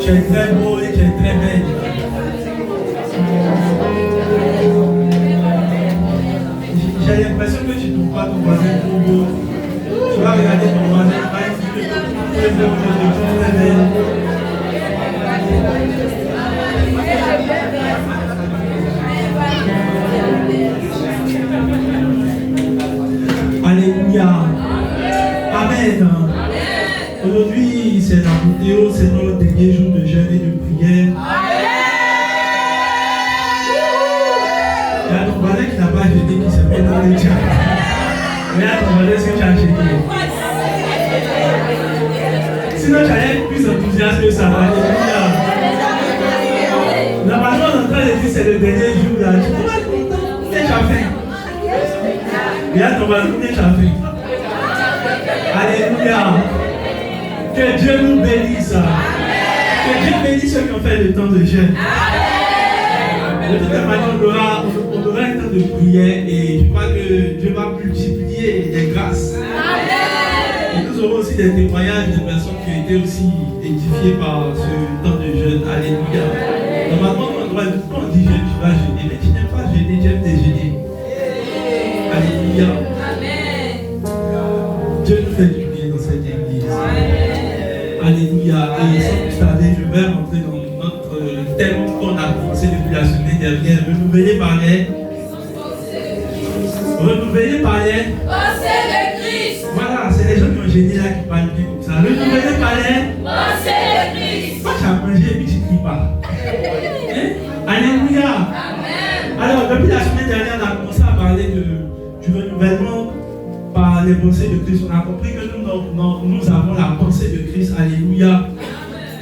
Tu es très beau et tu es très belle. J'ai l'impression que tu ne trouves pas ton voisin trop beau. Tu vas regarder ton voisin, tu vas dire que tu es très belle. Alléluia. Amen. Aujourd'hui, c'est la vidéo, c'est notre dernier jour de jeûne et de prière. Il y a ton voisin qui n'a pas jeûné, qui s'est fait dans les tiens. Regarde ton voisin, ce que tu as jeûné. Sinon, tu allais être plus enthousiaste que ça. Alléluia. Normalement, on est en train de dire c'est le dernier jour. Là. Tu dois être content. Combien tu as fait? Regarde ton voisin, combien tu as fait? Alléluia. Que Dieu nous bénisse. Que Dieu bénisse ceux qui ont fait le temps de jeûne. De toute manière, on aura un temps de prière et je crois que Dieu va multiplier les grâces. Et nous aurons aussi des témoignages de personnes qui ont été aussi édifiées par ce temps de jeûne. Alléluia. Normalement, quand on dit jeûne, tu vas jeûner, mais tu n'aimes pas jeûner, tu aimes déjeuner. Alléluia. Dieu nous fait du bien dans cette église. Alléluia. Et sans plus tarder, je vais rentrer dans notre thème qu'on a commencé depuis la semaine dernière. Renouvelé par les pensées de Christ. Voilà, c'est les gens qui ont gêné là qui parlent bien comme ça. Renouvelé par les pensées de Christ. Toi, tu as mangé et puis tu ne cries pas. Alléluia. Alors, depuis la semaine dernière, on a commencé à parler du renouvellement par les pensées de Christ. On a compris que nous avons la pensée de Christ. Alléluia.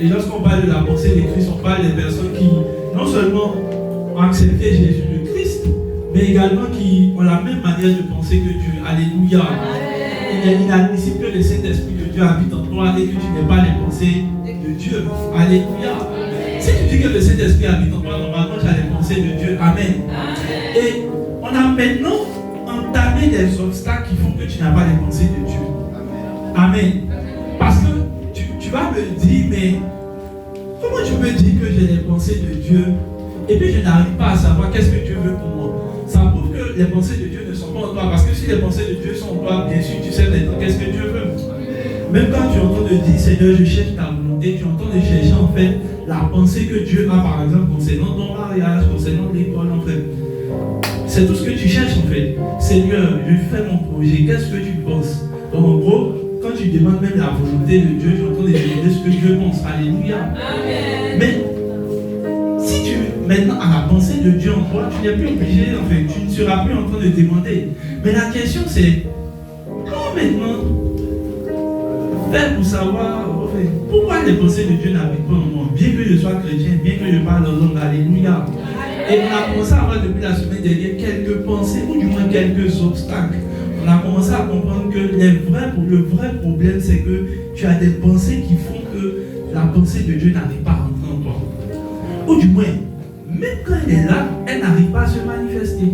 Et lorsqu'on parle de la pensée de Christ, on parle des personnes qui non seulement ont accepté Jésus le Christ, mais également qui ont la même manière de penser que Dieu. Alléluia. Il est inadmissible que le Saint-Esprit de Dieu habite en toi et que tu n'aies pas les pensées de Dieu. Alléluia. Si tu dis que le Saint-Esprit habite en toi, normalement tu as les pensées de Dieu. Amen. Et on a maintenant entamé des obstacles qui font que tu n'as pas les pensées de Dieu. Amen. Parce que tu vas me dire, mais comment tu peux dire que j'ai les pensées de Dieu et puis je n'arrive pas à savoir qu'est-ce que Dieu veut pour moi? Ça prouve que les pensées de Dieu ne sont pas en toi. Parce que si les pensées de Dieu sont en toi, bien sûr, tu sais maintenant qu'est-ce que Dieu veut. Même quand tu entends de dire, Seigneur, je cherche ta volonté, tu entends de chercher en fait la pensée que Dieu a, par exemple, concernant ton mariage, concernant l'école, en fait. C'est tout ce que tu cherches, en fait. Seigneur, je fais mon projet, qu'est-ce que tu penses? Donc, en gros, quand tu demandes même la volonté de Dieu, tu entends demander ce que Dieu pense. Alléluia. Amen. Mais si tu maintenant à la pensée de Dieu en toi, tu n'es plus obligé, en fait, tu ne seras plus en train de demander. Mais la question c'est, comment maintenant faire pour savoir pourquoi les pensées de Dieu n'habitent pas en moi, bien que je sois chrétien, bien que je parle en langue. Alléluia. Et on a commencé à avoir depuis la semaine dernière quelques pensées, ou du moins quelques obstacles. On a commencé à comprendre que le vrai problème, c'est que tu as des pensées qui font que la pensée de Dieu n'arrive pas à rentrer en toi. Ou du moins, même quand elle est là, elle n'arrive pas à se manifester.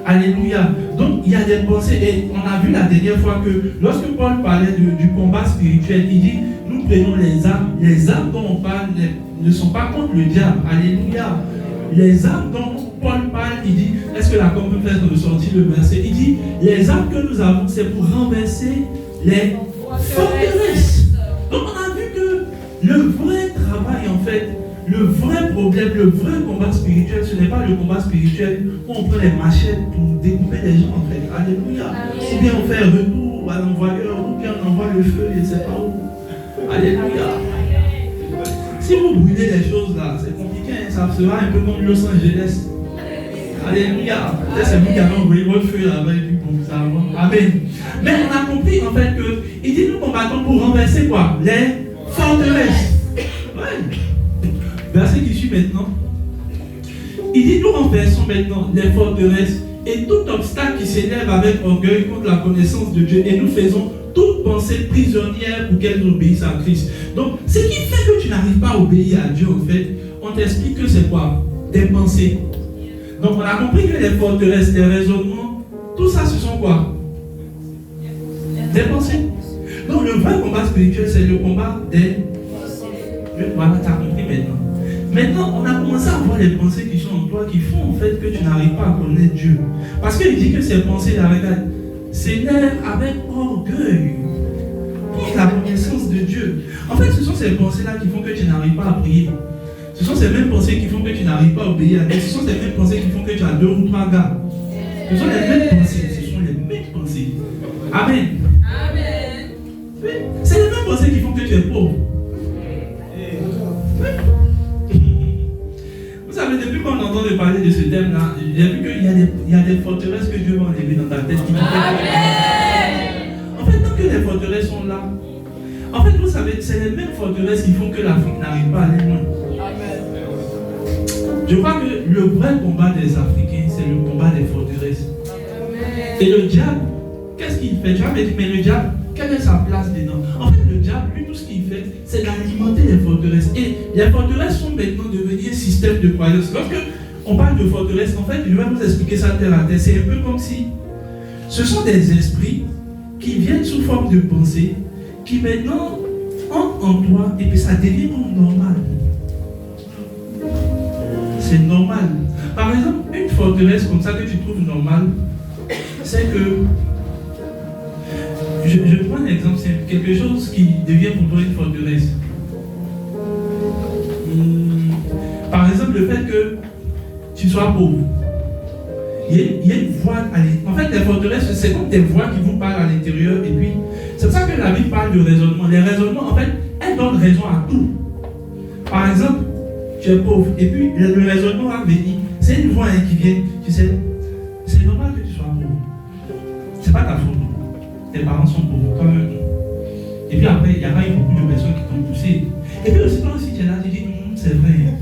Alléluia. Donc, il y a des pensées, et on a vu la dernière fois que lorsque Paul parlait du combat spirituel, il dit, nous prenons les armes. Les armes dont on parle ne sont pas contre le diable. Alléluia. Les armes dont Paul parle, il dit, est-ce que la com peut faire ressortir le verset? Il dit, les armes que nous avons, c'est pour renverser les forteresses. Donc on a vu que le vrai travail, en fait, le vrai problème, le vrai combat spirituel, ce n'est pas le combat spirituel où on prend les machettes pour découper les gens, en fait. Alléluia. Ou bien on fait un retour à l'envoyeur, ou bien on envoie le feu, je ne sais pas où. Alléluia. Si vous brûlez les choses là, c'est compliqué, hein? Ça sera un peu comme Los Angeles. Alléluia. C'est vous qui avez envoyé votre feu là-bas et puis pour ça. Amen. Mais on a compris en fait que il dit nous combattons pour renverser quoi? Les forteresses. Ouais. Verset qui suit maintenant. Il dit nous renversons maintenant les forteresses et tout obstacle qui s'élève avec orgueil contre la connaissance de Dieu et nous faisons toute pensée prisonnière pour qu'elle obéisse à Christ. Donc, ce qui fait que tu n'arrives pas à obéir à Dieu, en fait, on t'explique que c'est quoi? Des pensées. Donc, on a compris que les forteresses, les raisonnements, tout ça, ce sont quoi? Des pensées. Donc, le vrai combat spirituel, c'est le combat des Voilà, tu as compris maintenant. Maintenant, on a commencé à voir les pensées qui sont en toi, qui font en fait que tu n'arrives pas à connaître Dieu. Parce qu'il dit que ces pensées-là, regarde, s'élèvent avec orgueil pour la connaissance de Dieu. En fait, ce sont ces pensées-là qui font que tu n'arrives pas à prier. Ce sont ces mêmes pensées qui font que tu n'arrives pas à obéir à Dieu. Ce sont ces mêmes pensées qui font que tu as 2 ou 3 gars. Ce sont les mêmes pensées. Ce sont les mêmes pensées. Amen. Amen. Oui. C'est les mêmes pensées qui font que tu es pauvre. Oui. Vous savez, depuis qu'on entend parler de ce thème-là, j'ai vu qu'il y a des forteresses que Dieu va enlever dans ta tête. En fait, tant que les forteresses sont là, en fait, vous savez, c'est les mêmes forteresses qui font que l'Afrique n'arrive pas à aller loin. Je crois que le vrai combat des Africains, c'est le combat des forteresses. Et le diable, qu'est-ce qu'il fait? Tu vas me dire, mais le diable, quelle est sa place dedans? En fait, le diable, lui, tout ce qu'il fait, c'est d'alimenter les forteresses. Et les forteresses sont maintenant devenues un système de croyance. Lorsque on parle de forteresses, en fait, je vais vous expliquer ça terre à terre. C'est un peu comme si ce sont des esprits qui viennent sous forme de pensée, qui maintenant entrent en toi et puis ça devient comme normal. C'est normal. Par exemple, une forteresse comme ça que tu trouves normale, c'est que, je prends un exemple, c'est quelque chose qui devient pour toi une forteresse. Par exemple, le fait que tu sois pauvre. Il y a une voix à l'intérieur. En fait, les forteresses, c'est comme des voix qui vous parlent à l'intérieur. Et puis, c'est pour ça que la Bible parle de raisonnement. Les raisonnements, en fait, elles donnent raison à tout. Par exemple, tu es pauvre. Et puis, le raisonnement va venir. C'est une voix qui vient. Tu sais, c'est normal que tu sois pauvre. C'est pas ta faute. Tes parents sont pauvres, toi-même. Et puis après, il y a pas eu beaucoup de personnes qui t'ont poussé. Et puis aussi, toi aussi, tu es là, tu dis, c'est vrai.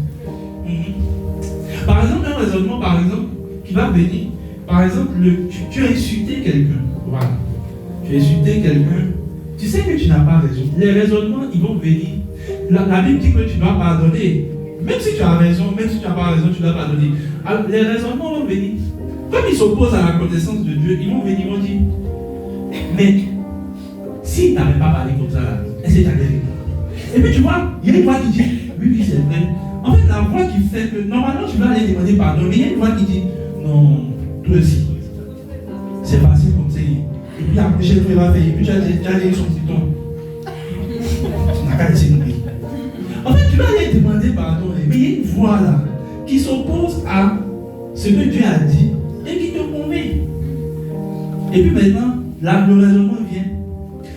Par exemple, un raisonnement, par exemple, qui va venir, par exemple, tu as insulté quelqu'un. Voilà. Tu as insulté quelqu'un. Tu sais que tu n'as pas raison. Les raisonnements, ils vont venir. La Bible dit que tu dois pardonner. Même si tu as raison, même si tu n'as pas raison, tu dois pardonner. Alors, les raisonnements vont venir. Comme ils s'opposent à la connaissance de Dieu, ils vont venir, ils vont dire, mais s'il n'avait pas parlé comme ça, là, est-ce que tu avais raison? Et puis tu vois, il y a une voix qui dit, oui, c'est vrai. En fait, la voix qui fait que normalement tu vas aller demander pardon, mais il y a une voix qui dit, non, toi aussi. C'est facile comme ça. Et puis la prochaine fois, il va faire, et puis tu as dit son petit ton. Tu n'as qu'à laisser nous. En fait, tu vas aller demander pardon, mais il y a une voix là qui s'oppose à ce que Dieu a dit et qui te convainc. Et puis maintenant, là, le raisonnement vient.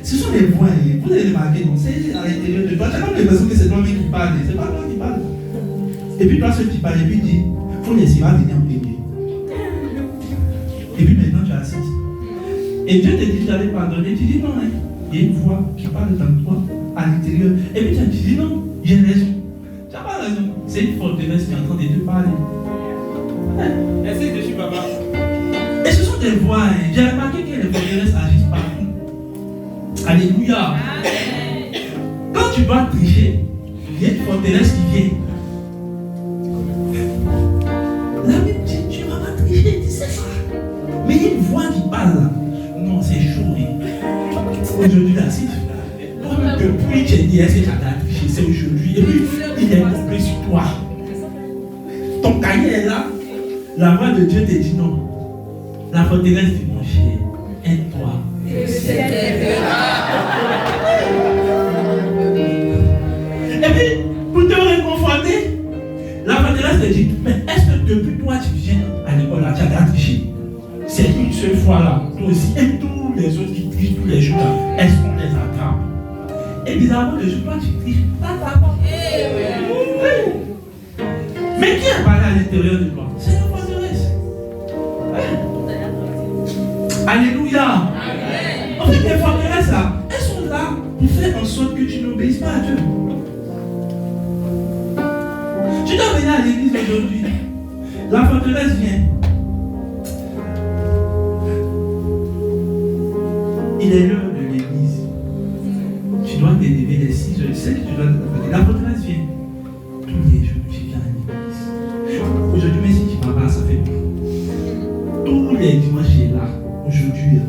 Ce sont les voix, vous avez remarqué, donc c'est à l'intérieur de toi. Tu as comme l'impression que c'est toi-même qui parle, c'est pas toi qui parle. Et puis toi, celui qui parle, et puis dit, il faut laisser, va venir en premier. Et puis maintenant, tu assistes. Et Dieu te dit d'aller pardonner. Tu dis non, hein. Il y a une voix qui parle dans toi, à l'intérieur. Et puis tu dis non, j'ai raison. Tu n'as pas raison. C'est une forteresse qui est en train de te parler. Essaye dessus, papa. Et ce sont des voix. Hein. J'ai remarqué que les forteresses agissent partout. Alléluia. Quand tu vas tricher, il y a une forteresse qui vient. La Bible dit, tu ne vas pas tricher, c'est ça. Mais il y a une voix qui parle là. Non, c'est chaud. Aujourd'hui, là, si depuis tu as dit, est-ce que tu as triché, c'est aujourd'hui. Et puis, il est complet sur toi. Ton cahier est là. La voix de Dieu te dit non. La forteresse dit, mon cher, aide-toi. Et puis, pour te réconforter, la forteresse te dit, mais est-ce que depuis toi tu viens à l'école là, tu as triché? C'est une seule fois là, toi aussi, et tous les autres qui trichent tous les jours là, est-ce qu'on les attrape? Et bizarrement, le jour toi tu triches, t'attrapes. Mais qui a parlé à l'intérieur de toi? C'est la forteresse. Alléluia. Amen. En fait, les forteresses là, elles sont là pour faire en sorte que tu n'obéisses pas à Dieu. Tu dois venir à l'église aujourd'hui. La forteresse vient. Il est l'heure de l'église. Tu dois te lever les 6 heures. Tu sais que tu dois te lever. La forteresse vient. Tous les jours, tu viens à l'église. Aujourd'hui, même si tu ne vas pas, ça fait beaucoup. Tous les dimanches, tu es là. Aujourd'hui,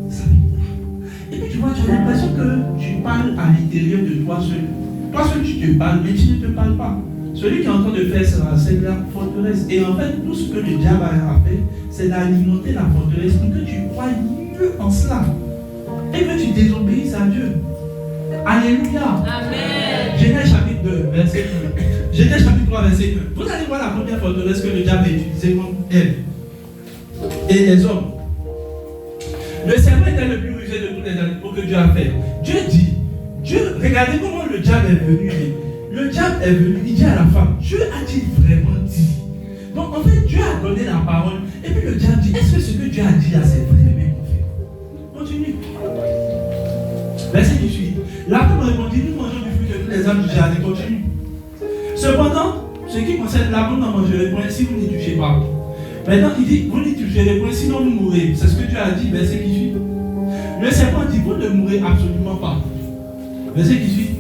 ça fait beaucoup. Et puis tu vois, tu as l'impression que tu parles à l'intérieur de toi seul. Toi, celui qui te parle, mais tu ne te parles pas. Celui qui est en train de faire ça, c'est la forteresse. Et en fait, tout ce que le diable a fait, c'est d'alimenter la forteresse pour que tu crois mieux en cela. Et que tu désobéisses à Dieu. Alléluia. Amen. Genèse chapitre 2, verset 1. Genèse chapitre 3, verset 1. Vous allez voir la première forteresse que le diable a utilisée contre Ève et les hommes. Le serpent était le plus rusé de tous les animaux que Dieu a fait. Regardez comment le diable est venu. Le diable est venu, il dit à la femme, Dieu a-t-il vraiment dit? Donc en fait, Dieu a donné la parole. Et puis le diable dit, est-ce que ce que Dieu a dit là, c'est vrai, mais on fait? Continue. Verset qui suit. La femme répondit, nous mangeons du fruit de tous les arbres du jardin. Continue. Cependant, ce qui concerne l'arbre, vous n'en mangerez point si vous n'y touchez pas. Maintenant, il dit, vous n'y toucherez point, sinon vous mourrez. C'est ce que Dieu a dit, verset qui suit. Le serpent dit, vous ne mourrez absolument pas. Verset qui suit.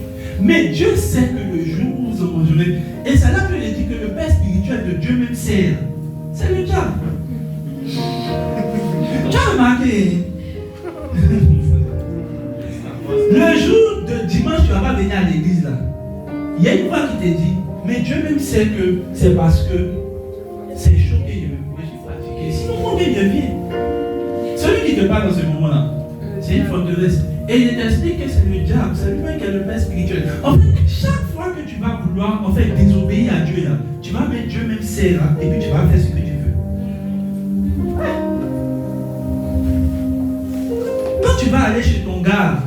Mais Dieu sait que le jour où vous en mangerez, et c'est là que il dit que le Père spirituel de Dieu même sert. C'est le diable. Tu as remarqué? Le jour de dimanche, tu ne vas pas venir à l'église là. Il y a une voix qui te dit, mais Dieu même sait que c'est parce que c'est chaud que je suis fatigué. Sinon, mon Dieu vient. Celui qui te parle dans ce moment-là, c'est une forteresse. Et il t'explique que c'est le diable, c'est lui-même qui est le père spirituel. En fait, chaque fois que tu vas vouloir en fait désobéir à Dieu là, tu vas mettre Dieu même c'est là, et puis tu vas faire ce que tu veux. Quand tu vas aller chez ton gars,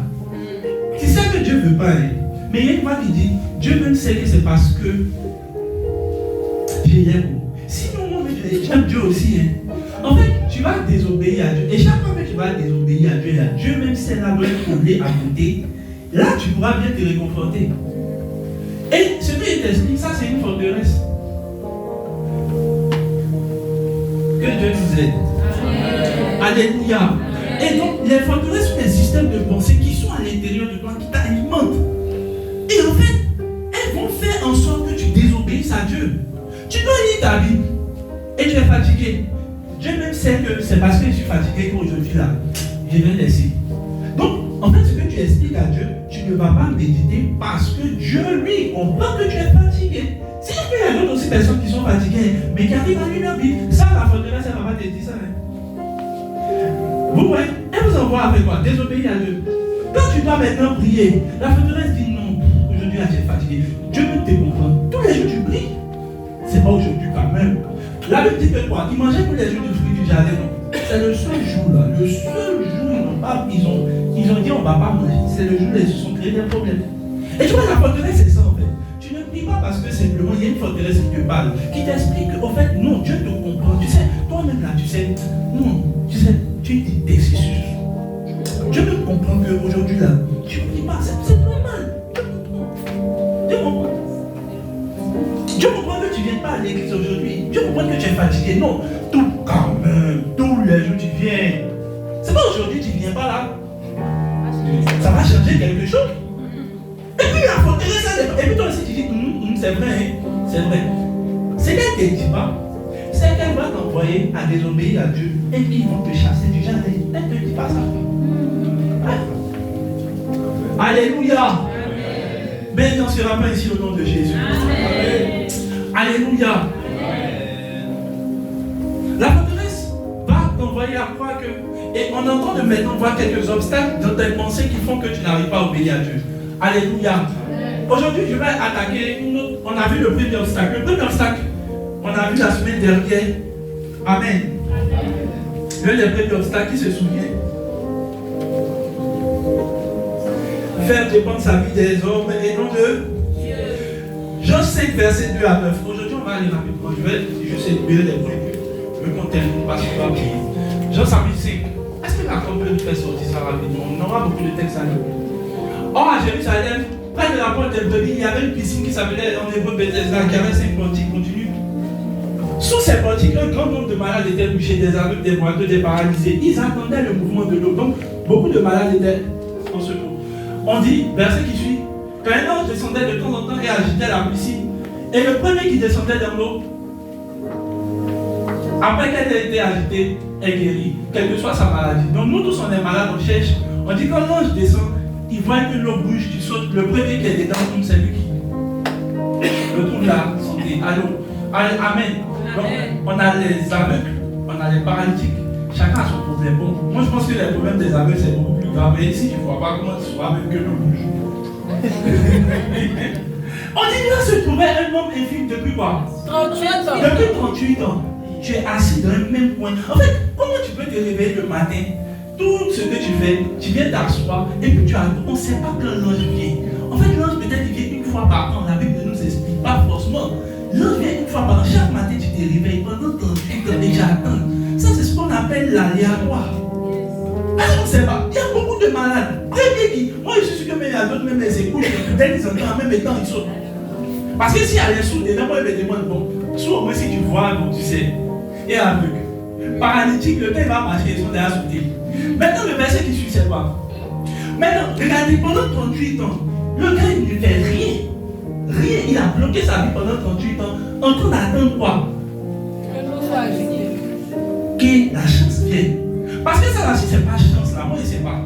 tu sais que Dieu ne veut pas, hein? Mais il y a une voix qui dit, Dieu même sait que c'est parce que j'ai l'aime. Sinon, moi, j'aime Dieu aussi. Hein? En fait, tu vas désobéir à Dieu. Et chaque fois que tu vas désobéir à Dieu, là, Dieu même sait là doit être troublé à côté. Là, tu pourras bien te réconforter. Et ce qu'il t'explique, ça c'est une forteresse. Que Dieu nous aide. Alléluia. Et donc, les forteresses sont des systèmes de pensée qui sont à l'intérieur de toi, qui t'alimentent. Et en fait, elles vont faire en sorte que tu désobéisses à Dieu. Tu dois lire ta Bible et tu es fatigué. Dieu même sait que c'est parce que je suis fatigué qu'aujourd'hui là, je viens laisser. Donc, en fait, ce que tu expliques à Dieu, tu ne vas pas méditer parce que Dieu, lui, comprend que tu es fatigué. C'est sûr qu'il y a d'autres aussi personnes qui sont fatiguées, mais qui arrivent à lire leur Bible. Ça, la forteresse, elle ne va pas te dire ça. Hein. Vous voyez, elle vous envoie avec quoi? Désobéir à Dieu. Quand tu dois maintenant prier, la forteresse dit non, aujourd'hui là, tu es fatigué. Dieu peut te comprendre. Tous les jours tu pries. C'est pas aujourd'hui quand même. La Bible dit que quoi? Ils mangeaient tous les jours du fruit du jardin. C'est le seul jour là. Le seul jour ils ont dit on ne va pas manger. C'est le jour où ils se sont créés des problèmes. Et tu vois, la forteresse c'est ça en fait. Tu ne pries pas parce que simplement il y a une forteresse qui te parle, qui t'explique qu'en fait non, Dieu te comprend. Tu sais, toi-même là, tu sais, non, tu sais, tu dis décision. Dieu me comprend qu'aujourd'hui là, tu ne pries pas, c'est normal. Dieu comprend. Dieu comprend que tu ne viens pas à l'église aujourd'hui. Dieu comprend que tu es fatigué. Non, tout quand même, tous les jours tu viens. C'est pas aujourd'hui tu ne viens pas là. Ça va changer quelque chose. Et puis la forteresse, et puis toi aussi tu dis, c'est vrai, hein? C'est vrai. C'est qu'elle ne te dit pas, c'est qu'elle va t'envoyer à désobéir à Dieu et qu'ils vont te chasser du jardin. Elle ne te dit pas ça. Ouais. Alléluia. Mais il n'en sera pas ici au nom de Jésus. Amen. Alléluia. Amen. La forteresse va t'envoyer à croire que, et on est en train de maintenant voir quelques obstacles dans tes pensées qui font que tu n'arrives pas à obéir à Dieu. Alléluia. Aujourd'hui, je vais attaquer une autre. On a vu le premier obstacle. Le premier obstacle, on a vu la semaine dernière. Amen. L'un des premiers obstacles qui se souvient. Faire dépendre sa vie des hommes et non de Dieu. Jean 5, verset 2 à 9. Aujourd'hui, on va aller rapidement. Je vais juste énumérer les points que qu'on termine parce qu'on va prier. Jean chapitre 5. Est-ce que la peut nous faire sortir ça rapidement? On aura beaucoup de textes à lire. Or, à Jérusalem, près de la porte de il y avait une piscine qui s'appelait en hébreu Bethesda, qui avait 5 portiques. Continue. Sous ces portiques, un grand nombre de malades étaient couchés, des aveugles, des boiteux, des paralysés. Ils attendaient le mouvement de l'eau. Donc, beaucoup de malades étaient en secours. On dit, verset qui suit, quand un ange descendait de temps en temps et agitait la piscine, et le premier qui descendait dans l'eau, après qu'elle ait été agitée, est guéri, quelle que soit sa maladie. Donc nous tous on est malades, on cherche, on dit quand l'ange descend, ils voient que l'eau bouge, tu sautes. Le premier qui est dedans, c'est lui qui retrouve la santé. Allô? Amen. Donc, on a les aveugles, on a les paralytiques. Chacun a son problème. Bon, moi je pense que les problèmes des aveugles c'est beaucoup plus grave. Et si tu ne vois pas, comment tu sauras même que l'eau bouge? On dit là se trouvait un homme infirme depuis quoi? 38 ans. Depuis 38 ans. Tu es assis dans le même coin. En fait, comment tu peux te réveiller le matin? Tout ce que tu fais, tu viens t'asseoir et puis tu attends. On ne sait pas quand l'ange vient. En fait, l'ange peut-être il vient une fois par an. La Bible ne nous explique pas forcément. L'ange vient une fois par an. Chaque matin, tu te réveilles pendant 38 ans et j'attends. Ça, c'est ce qu'on appelle l'aléatoire. Alors, on ne sait pas. Il y a beaucoup de malades. Très bien qui. Moi, je suis sûr que il y a d'autres, même les écoutes, peut-être ils entendent en même temps, ils sautent. Parce que s'il y a les sourds, déjà, moi, je me demande, bon, sourd, au moins, si tu vois, bon, tu sais. Et aveugle. Paralytique, le père va marcher, ils sont déjà sautés. Maintenant, le verset qui suit, c'est quoi? Maintenant, regardez, pendant 38 ans, le gars, il ne fait rien. Rien. Il a bloqué sa vie pendant 38 ans. En train d'attendre quoi? Que la chance vienne. Parce que ça, là, si c'est pas chance, là, moi, je ne sais pas.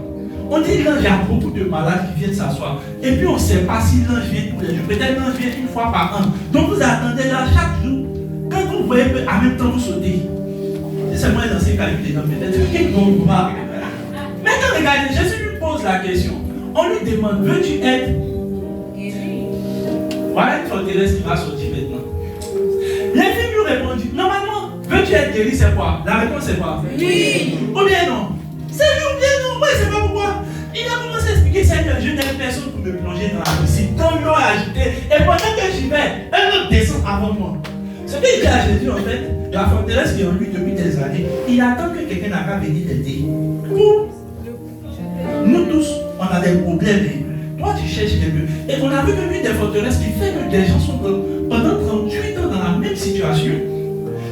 On dit l'ange, il y a beaucoup de malades qui viennent s'asseoir. Et puis, on ne sait pas si l'ange vient tous les jours. Peut-être l'ange vient une fois par an. Donc, vous attendez là chaque jour. Quand vous voyez qu'en même temps, vous sautez. C'est moi dans ces calculs, peut-être qu'il va. Maintenant, regardez, Jésus lui pose la question. On lui demande, veux-tu être guéri? Voilà une forteresse qui va sortir maintenant. Les filles lui répondent, normalement, veux-tu être guéri, c'est quoi? La réponse, c'est quoi? Oui. Ou bien non? C'est oui ou bien non? Moi, je ne sais pas pourquoi. Il a commencé à expliquer, Seigneur, je n'ai personne pour me plonger dans la piscine. Quand l'eau a agité, et pendant que j'y vais, un autre descend avant moi. Ce qu'il dit à Jésus, en fait, la forteresse qui est en lui depuis des années, il attend que quelqu'un n'a pas venir l'aider. Nous tous, on a des problèmes. Toi, tu cherches quelqu'un. Et on a vu que l'une des forteresses qui fait que des gens sont pendant 38 ans dans la même situation,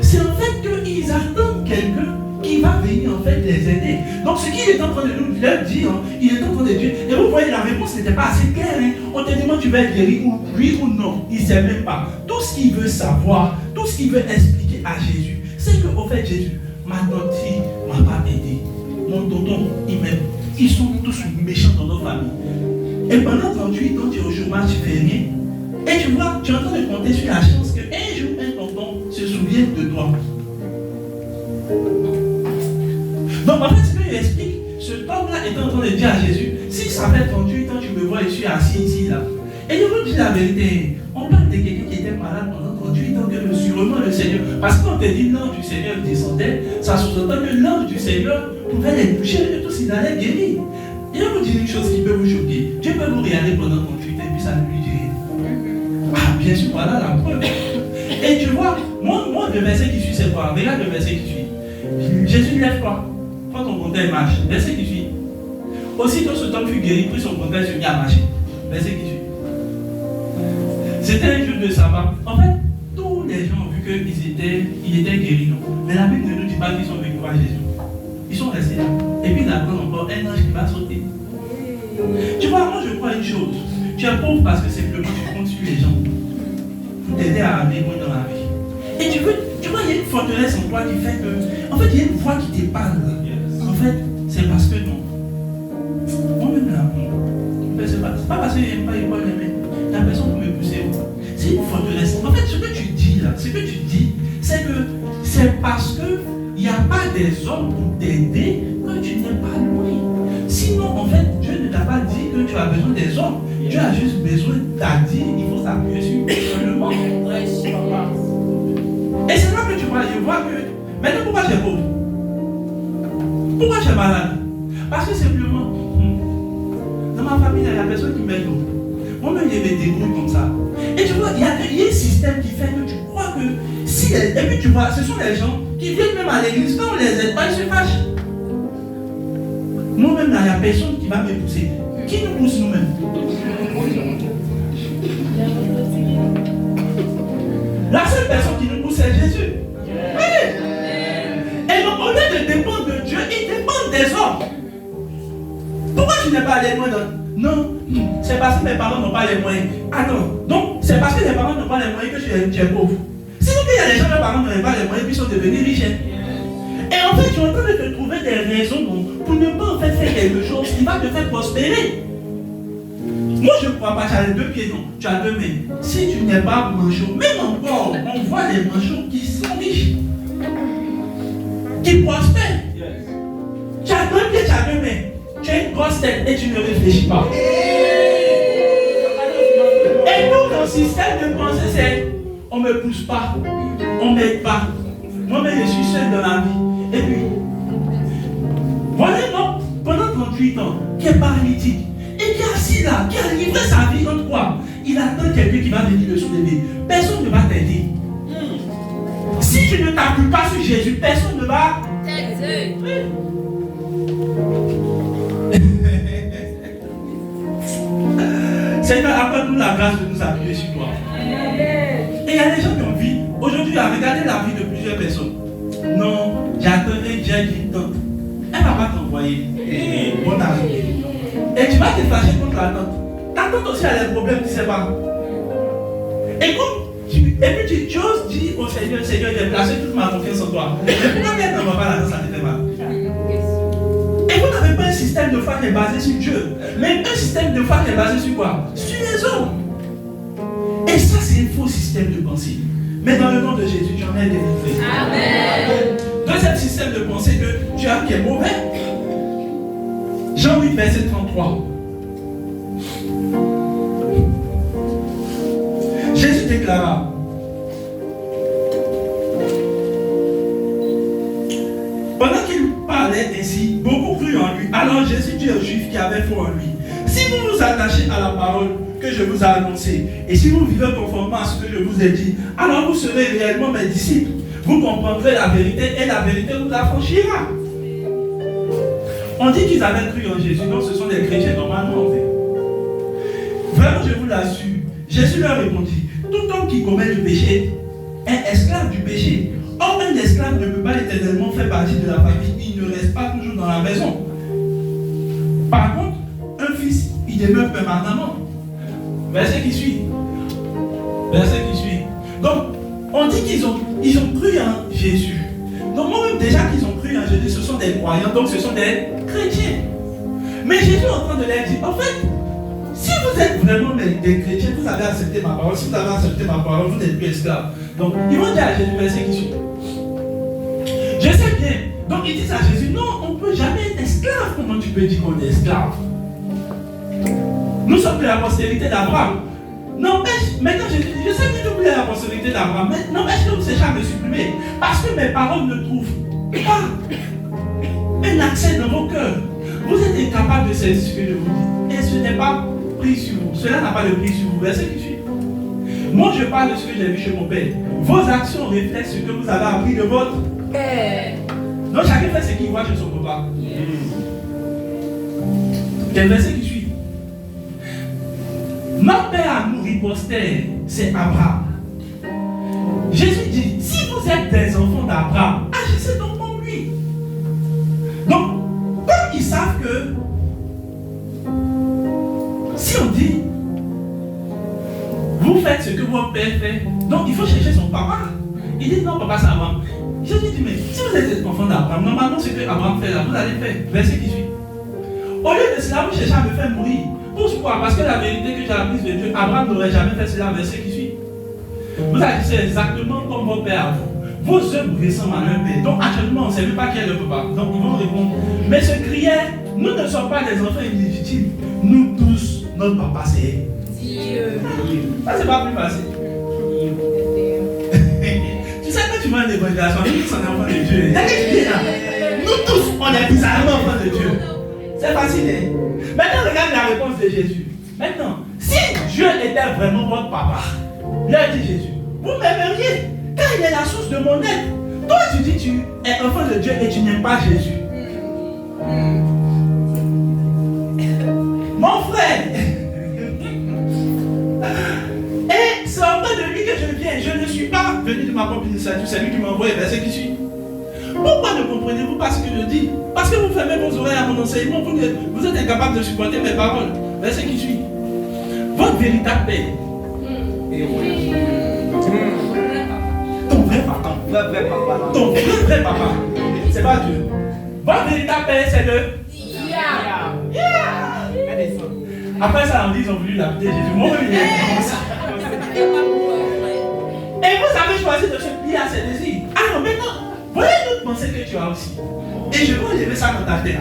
c'est en fait qu'ils attendent quelqu'un qui va venir en fait les aider. Donc ce qu'il est en train de nous leur dire, il est en train de dire, et vous voyez la réponse n'était pas assez claire. On te demande tu vas être guéri ou oui ou non, il ne sait même pas. Tout ce qu'il veut savoir, tout ce qu'il veut expliquer à Jésus, c'est que au fait Jésus, ma tante ne m'a pas aidé, mon tonton il m'aime, ils sont tous méchants dans notre famille. Et pendant 38 ans tu es au chômage, tu fais rien. Et tu vois, tu es en train de compter sur la chance qu'un jour un tonton se souvienne de toi. Donc en fait, ce qu'il explique, ce homme-là est en train de dire à Jésus, si ça fait 38 ans, tu me vois, je suis assis ici, là. Et je vous dis la vérité, on parle de quelqu'un qui était malade pendant 38 ans, que sûrement le Seigneur, parce qu'on te dit l'ange du Seigneur descendait, ça sous-entend que l'ange du Seigneur pouvait les toucher et tous ils allaient guérir. Et je vous dis une chose qui peut vous choquer, Dieu peut vous regarder pendant 38 ans et puis ça ne lui dit rien. Ah, bien sûr, voilà la preuve. Et tu vois, moi le verset qui suit, c'est quoi? Regarde le verset qui suit. Jésus lève quoi? Quand ton compteur marche, verset qui suit. Aussitôt ce homme fut guéri, puis son compteur se mit à marcher. Verset qui suit. C'était un jour de sabbat. En fait, tous les gens ont vu qu'ils étaient guéris. Non? Mais la Bible ne nous dit pas qu'ils sont venus voir Jésus. Ils sont restés là. Et puis il attend encore un ange qui va sauter. Tu vois, moi je crois une chose. Tu es pauvre parce que simplement tu comptes sur les gens pour t'aider à aller loin dans la vie. Et tu vois, il y a une forteresse en toi qui fait que. En fait, il y a une voix qui te parle. En fait, c'est parce que non. Moi-même là, c'est pas parce qu'il n'aime pas l'école, mais la personne peut me pousser. C'est une forteresse. En fait, ce que tu dis là, c'est que c'est parce qu'il n'y a pas des hommes pour t'aider que tu n'es pas loin. Sinon, en fait, Dieu ne t'a pas dit que tu as besoin des hommes. Tu as juste besoin, t'as dit, il faut s'appuyer sur le monde. Et c'est là que tu vois, je vois que. Maintenant, pourquoi tu es pauvre? Pourquoi tu es malade? Parce que simplement, dans ma famille, il y a personne qui m'aide. Moi-même, je me débrouille comme ça. Et tu vois, il y a un système qui fait que tu crois que si. Et puis tu vois, ce sont les gens qui viennent même à l'église, quand on les aide pas, ils se fâchent. Moi-même, là, il n'y a personne qui va me pousser. Qui nous pousse nous-mêmes? La seule personne qui nous pousse, c'est Jésus. Oui. Et donc, au lieu de dépendre de Dieu, il dépend des hommes. Pourquoi tu n'es pas allé loin dans... Non, c'est parce que mes parents n'ont pas les moyens. Attends, donc c'est parce que les parents n'ont pas les moyens que tu es pauvre. Sinon, il y a des gens, leurs parents n'ont pas les moyens, puis sont devenus riches. Et en fait, tu es en train de te trouver des raisons pour ne pas en fait faire quelque chose qui va te faire prospérer. Moi, je ne crois pas, tu as les 2 pieds, non. Tu as 2 mains. Si tu n'es pas manchot, même encore, on voit les manchots qui sont riches, qui prospèrent. Tu as 2 pieds, tu as 2 mains. Tu as une grosse tête et tu ne réfléchis pas. Et nous, notre système de pensée, c'est on ne me pousse pas, on ne m'aide pas. Moi-même, je suis seul dans la vie. Et puis, voilà un homme, pendant 38 ans, qui est paralytique, et qui est assis là, qui a livré sa vie en quoi? Il attend quelqu'un qui va venir le soulever. Personne ne va t'aider. Si tu ne t'appuies pas sur Jésus, personne ne va t'aider. Seigneur, accorde-nous la grâce de nous appuyer sur toi. Et il y a des gens qui ont vu, aujourd'hui, à regarder la vie de plusieurs personnes. Non, j'attendais Dieu qui tente. Elle ne va pas t'envoyer. Bonne arrivée. Et tu vas te fâcher contre la tante. Ta tante aussi a des problèmes, tu ne sais pas. Et puis tu oses dire au Seigneur, Seigneur, j'ai placé toute ma confiance en toi. Et pourquoi elle ne va pas là-dedans, ça te fait mal? Et vous n'avez pas un système de foi qui est basé sur Dieu, mais un système de foi qui est basé sur quoi? Sur les hommes. Et ça, c'est un faux système de pensée. Mais dans le nom de Jésus, j'en ai délivré. Amen. Deuxième système de pensée que tu as qui est mauvais. Jean 8, verset 33. Jésus déclara: pendant qu'il parlait ainsi, beaucoup crurent en lui. Alors Jésus dit aux Juifs qui avaient foi en lui: si vous vous attachez à la parole que je vous ai annoncée, et si vous vivez conformément à ce que je vous ai dit, alors vous serez réellement mes disciples. Vous comprendrez la vérité et la vérité vous affranchira. On dit qu'ils avaient cru en Jésus, donc ce sont des chrétiens normalement en fait. Vraiment, je vous l'assure. Jésus leur répondit: tout homme qui commet du péché est esclave du péché. Or, un esclave ne peut pas éternellement faire partie de la famille, il ne reste pas toujours dans la maison. Par contre, un fils, il demeure permanemment. Verset qui suit. Verset qui suit. Donc, on dit qu'ils ont cru en Jésus. Donc, moi-même, déjà qu'ils ont cru en Jésus, ce sont des croyants, donc ce sont des chrétiens. Mais Jésus est en train de leur dire: en fait, si vous êtes vraiment des chrétiens, vous avez accepté ma parole. Si vous avez accepté ma parole, vous n'êtes plus esclaves. Donc, ils vont dire à Jésus, verset qui suit. Je sais bien. Donc, ils disent à Jésus: non, on ne peut jamais être esclave. Comment tu peux dire qu'on est esclave? Nous sommes la postérité d'Abraham. N'empêche, maintenant je dis, je sais que vous voulez la postérité d'Abraham, mais n'empêche que vous ne jamais supprimé. Parce que mes paroles ne trouvent pas un accès dans vos cœurs. Vous êtes incapable de saisir ce que je vous dis. Et ce n'est pas pris sur vous. Cela n'a pas de pris sur vous. Verset qui suit. Moi, je parle de ce que j'ai vu chez mon père. Vos actions reflètent ce que vous avez appris de votre père. Donc, chacun fait ce qu'il voit chez son papa. Quel verset qui suit? Notre père à nous ripostait, c'est Abraham. Jésus dit: si vous êtes des enfants d'Abraham, agissez donc comme lui. Donc, comme ils savent que si on dit vous faites ce que votre père fait, donc il faut chercher son papa. Il dit: non, papa, c'est Abraham. Jésus dit: mais si vous êtes des enfants d'Abraham, normalement ce que Abraham fait là, vous allez faire. Verset qui suit. Au lieu de cela, vous cherchez à me faire mourir. Pourquoi? Parce que la vérité que j'ai apprise de Dieu, Abraham n'aurait jamais fait cela. Verset qui suit. Vous agissez exactement comme votre père à vous. Vos œuvres ressemblent à un père. Donc actuellement, on ne sait même pas qui est le papa. Donc ils vont répondre: mais ce criait, nous ne sommes pas des enfants illégitimes. Nous tous, notre papa c'est Dieu. Ça, c'est pas plus facile. Tu sais que tu vois une évaluation, nous tous on est enfants de Dieu. Nous tous, on est bizarrement enfants de Dieu. C'est facile, hein? Maintenant, regarde la réponse de Jésus. Maintenant, si Dieu était vraiment votre papa, leur dit Jésus, vous m'aimeriez, car il est la source de mon aide. Toi, tu dis tu es enfant de Dieu et tu n'aimes pas Jésus. Mon frère, et c'est auprès de lui que je viens. Je ne suis pas venu de ma propre initiative, c'est lui qui m'a envoyé. Verset qui suit. Pourquoi ne comprenez-vous pas ce que je dis? Parce que vous fermez vos oreilles à mon enseignement, vous êtes incapable de supporter mes paroles. Verset qui suit. Votre véritable père. Ton vrai papa. Ton vrai papa. C'est pas Dieu. Votre véritable père, c'est le Après ça, on dit qu'ils ont voulu lapider Jésus. Moi, il est comme ça. Et vous avez choisi de se plier à ses désirs. Alors maintenant, voyez l'autre pensée que tu as aussi. Et je vais enlever ça dans ta tête.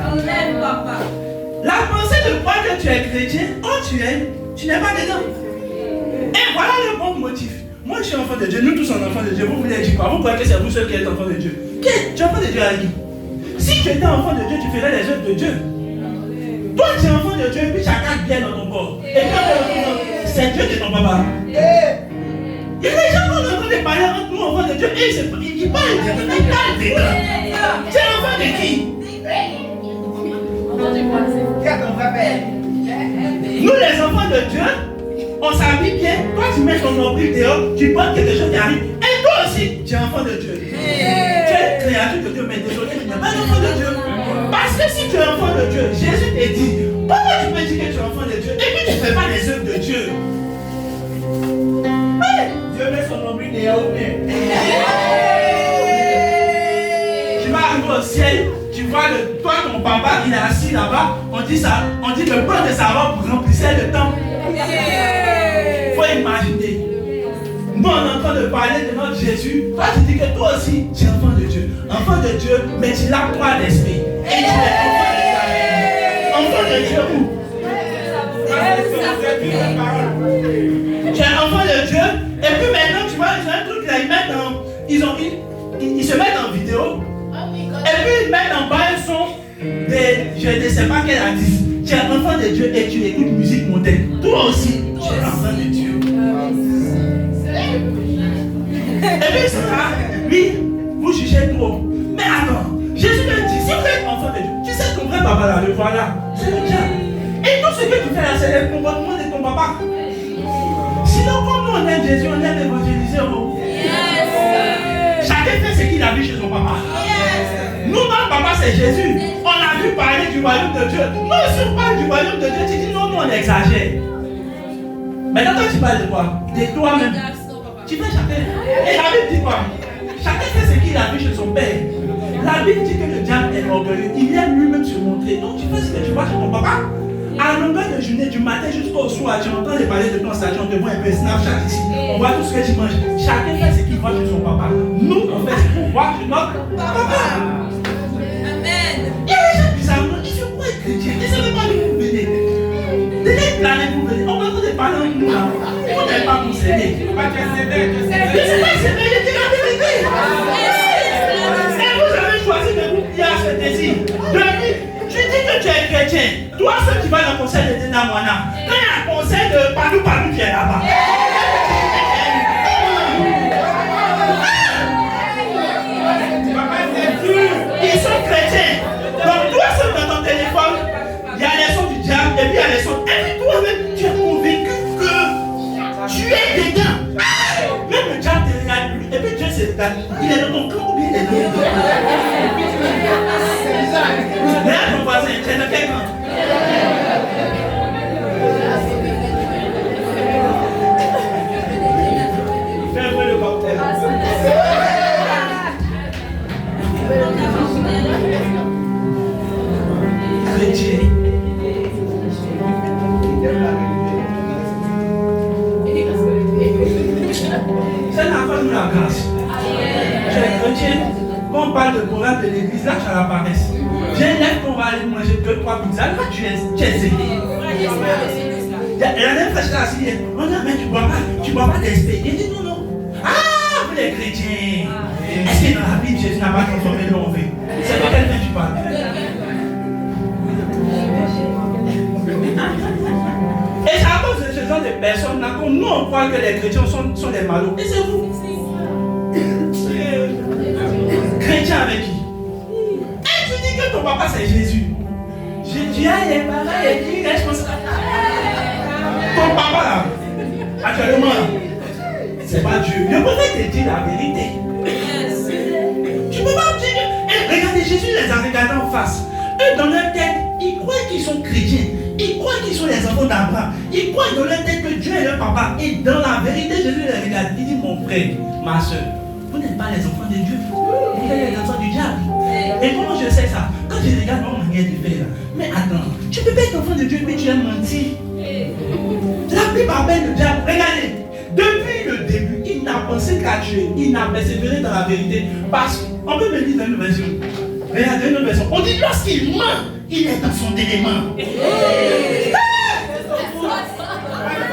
La pensée de croire que tu es chrétien, tu n'es pas dedans. Et voilà le bon motif. Moi, je suis enfant de Dieu. Nous tous sommes enfants de Dieu. Vous voulez dire quoi? Vous croyez que c'est vous seul qui êtes enfant de Dieu? Tu es enfant de Dieu à qui? Si tu étais enfant de Dieu, tu ferais les œuvres de Dieu. Toi, tu es enfant de Dieu et puis chacun bien dans ton corps. Et puis, c'est Dieu qui est ton papa. Il y a des gens qui sont en train de parler entre nous, enfants de Dieu, et ils parlent de Dieu. Ils parlent de Dieu. Tu es enfant de qui? Nous, les enfants de Dieu, on s'habille bien. Toi, tu mets ton nombril dehors, tu portes quelque chose qui arrive. Et toi aussi, tu es enfant de Dieu. Tu es créature de Dieu, mais désolé, tu n'es pas enfant de Dieu. Parce que si tu es enfant de Dieu, Jésus te dit, pourquoi tu peux dire que tu es enfant de Dieu et puis tu ne fais pas les œuvres de Dieu? Dieu met son nombril dehors. Tu vas arriver au ciel, tu vois toi, ton papa, il est assis là-bas, on dit que le pan de sa robe remplissait le temple. Il faut imaginer. Nous, on est en train de parler de notre Jésus. Toi, tu dis que toi aussi, tu es enfant de Dieu. Enfant de Dieu, mais tu l'as trois d'esprit. Et tu es enfant de Dieu où? Tu es enfant de Dieu. Et puis maintenant, tu vois, ils ont un truc là, ils se mettent en vidéo. Et puis ils mettent en bas un son je ne sais pas quel artiste. Tu es enfant de Dieu et tu écoutes musique mondaine. Toi aussi, tu es enfant de Dieu. Et puis ça, oui, vous jugez trop. Mais attends, Jésus me dit, si vous êtes enfant de Dieu, tu sais ton vrai papa là, le voilà, c'est le diable. Et tout ce que tu fais là, c'est le comportement de ton papa. Sinon, comme nous on aime Jésus, on aime évangéliser. Chacun fait ce qu'il a vu chez son papa. Nous, notre papa, c'est Jésus. On a vu parler du royaume de Dieu. Nous, si on parle du royaume de Dieu, tu dis non, nous, on exagère. Maintenant, toi, tu parles de quoi? De toi-même. Tu fais chacun. Et la Bible dit quoi? Chacun fait ce qu'il a vu chez son père. La Bible dit que le diable est orgueilleux. Il aime lui-même se montrer. Donc, tu fais ce que tu vois chez ton papa. À longueur de journée, du matin jusqu'au soir, tu entends les parler de ton station, on te voit un peu Snapchat ici. On voit tout ce que tu manges. Chacun fait ce qu'il voit chez son papa. Nous, on fait ce qu'on voit chez notre papa. Amen. Il y a des gens bizarrement, ils sont pas chrétiens. Ils ne savent pas d'où vous venez. Dès l'année vous venez, on va vous parler entre nous là. Vous n'êtes pas concernés. Je ne sais pas s'aimer, je dis la vérité. Et vous avez choisi de vous plier à ce désir. Depuis, tu dis que tu es chrétien. Toi, ceux qui vont dans le conseil de Dinamoana, quand il y a un conseil de Padou qui est là-bas. Ils sont chrétiens. Donc, toi, seul dans ton téléphone, il y a les sons du diable et puis il y a les sons. Et puis toi-même, tu es convaincu que tu es dedans. Même le diable te regarde lui. Et puis Dieu se regarde. Il est dans ton camp ou bien il est dans ton camp. Regarde ton voisin, tu es dans quel camp? Fais un peu le cocktail. Chrétien. C'est la femme de la grâce. Tu es chrétien. Quand on parle de programme de l'église, là tu as la paresse. J'ai un lèvre qu'on va aller manger 2-3 pizzas. Là tu es zélé. La dernière fois je suis assis, on a mais tu bois pas d'esprit. Il dit non. Ah, vous les chrétiens. Est-ce que dans la Bible, Jésus n'a pas transformé l'eau en vin? C'est de quel vin tu parles? Et c'est à cause de ce genre de personnes-là que nous on croit que les chrétiens sont des malaux. Et c'est vous. Chrétien avec qui? Et tu dis que ton papa c'est Jésus. Jésus a les parents et qui est responsable. Ton papa là, actuellement là, c'est pas Dieu. Je pourrais te dire la vérité. Tu peux pas me dire. Regardez, Jésus les a regardés en face. Eux dans leur tête, ils croient qu'ils sont chrétiens. Ils croient qu'ils sont les enfants d'Abraham. Ils croient dans leur tête que Dieu est leur papa. Et dans la vérité, Jésus les regarde. Il dit mon frère, ma soeur, vous n'êtes pas les enfants de Dieu. Vous êtes les enfants du diable. Et comment je sais ça? Quand je regarde mon manière de faire là. Mais attends, tu peux pas être enfant de Dieu mais tu aimes mentir. La Bible appelle le diable. Regardez, depuis le début, il n'a pensé qu'à tuer. Il n'a persévéré dans la vérité. Parce qu'on peut me dire dans une version. Regardez une version. On dit lorsqu'il ment, il est dans son élément.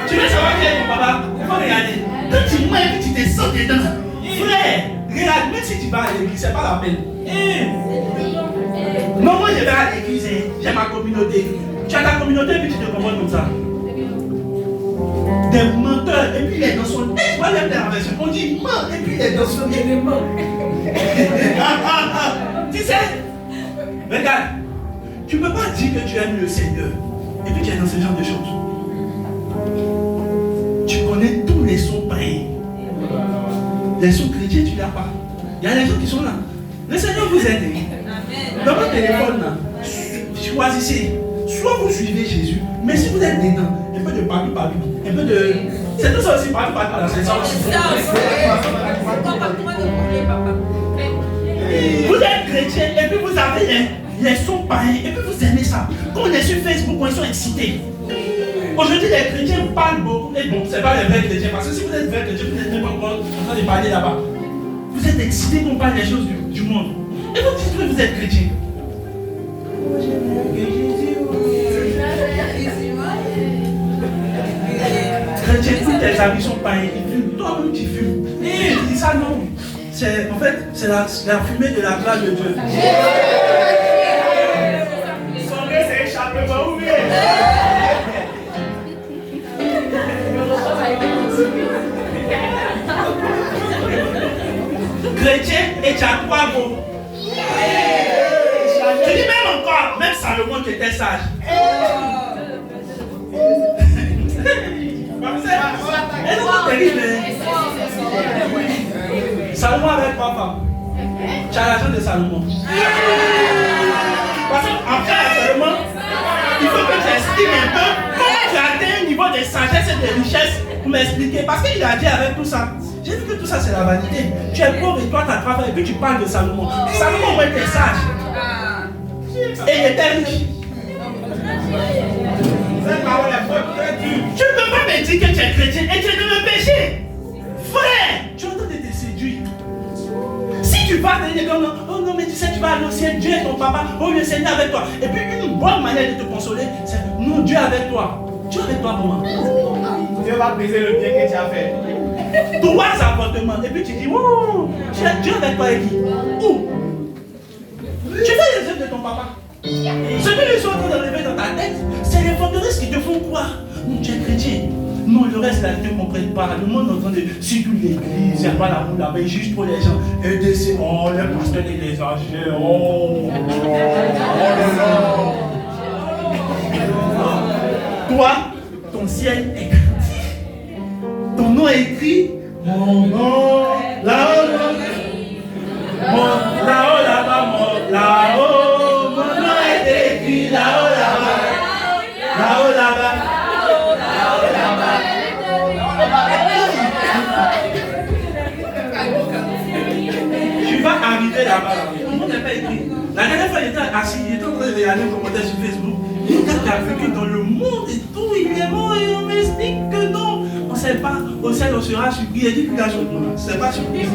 Tu veux savoir qui est ton papa? Il faut regarder. Quand tu mens et que tu te sens dedans, frère, regarde, même si tu vas à l'église, c'est pas la peine. Non, moi je vais à l'église, j'ai ma communauté. Tu as ta communauté et puis tu te comportes comme ça. Des menteurs, et puis il est dans son. Moi j'aime la version. On dit ment et puis il est dans son élément. Tu sais, regarde, tu ne peux pas dire que tu aimes le Seigneur et puis tu es dans ce genre de choses. Tu connais tous les sons païens. Les sons chrétiens, tu ne l'as pas. Il y a des gens qui sont là. Le Seigneur vous aide. Dans votre téléphone, là, choisissez. Soit vous suivez Jésus, mais si vous êtes dedans, un peu de partout, un peu de. C'est tout ça aussi, partout, là. C'est ça aussi. Vous êtes chrétien et puis vous avez les sons païens et puis vous aimez ça. Quand on est sur Facebook, on est excités. Aujourd'hui, les chrétiens parlent beaucoup. Et bon, c'est pas les vrais chrétiens, parce que si vous êtes vrais chrétiens, vous n'êtes même pas encore en train de parler là-bas. Vous êtes excités qu'on parle des choses du monde. Et vous dites que vous êtes chrétien. Chrétien, tous tes amis sont païens, ils fument. Toi-même, tu fumes. Et il dit ça, non. En fait, c'est la fumée de la grâce de Dieu. Son nez s'est échappé, va ouvrir. Chrétien et tu as 3 mots. Je dis même encore, même Salomon qui était sage. Elle est terrible. Salomon avec 3 femmes. Tu as l'argent de Salomon. Parce qu'après Salomon, il faut que tu estimes un peu comment tu as atteint un niveau de sagesse et de richesse pour m'expliquer. Parce qu'il a dit avec tout ça. J'ai dit que tout ça c'est la vanité. Tu es pauvre et toi tu as travaillé et puis tu parles de Salomon. Salomon va être sage. Et il était riche. Tu ne peux pas me dire que tu es chrétien et tu es dans le péché. Frère, tu es en train de te séduire. Si tu vas te dire oh non, mais tu sais, tu vas aller au ciel, Dieu est ton papa, oh le Seigneur avec toi. Et puis une bonne manière de te consoler, c'est non, Dieu avec toi. Dieu avec toi, maman. Dieu va briser le bien que tu as fait. 3 appartements. Et puis tu dis, oh, tu as Dieu avec toi et qui? Où? Tu fais les œuvres de ton papa. Ce que les sont en train d'enlever dans ta tête, c'est les forteresses qui te font croire. Non, tu es chrétien. Non, le reste là, ils ne te comprennent pas. Le monde est en train de circuler l'église, il n'y a pas d'amour là-bas, ils jugent trop les gens. Et de ces, oh, le pasteur de l'exagère, oh. Toi, ton ciel est grandi. Ton nom est écrit, mon nom, là-haut, là-haut, là-bas, là-haut, mon nom est écrit, là-haut, là-bas, là-haut, là-bas. Tu vas arriver là-bas. Tout le monde n'est pas écrit. La dernière fois, il était assis, il était en train de regarder un commentaire sur Facebook. Il a vécu dans le monde et tout, il est mort et on m'explique que non. On ne sait pas, au ciel on sera surpris. Il dit que la chose, c'est pas surpris.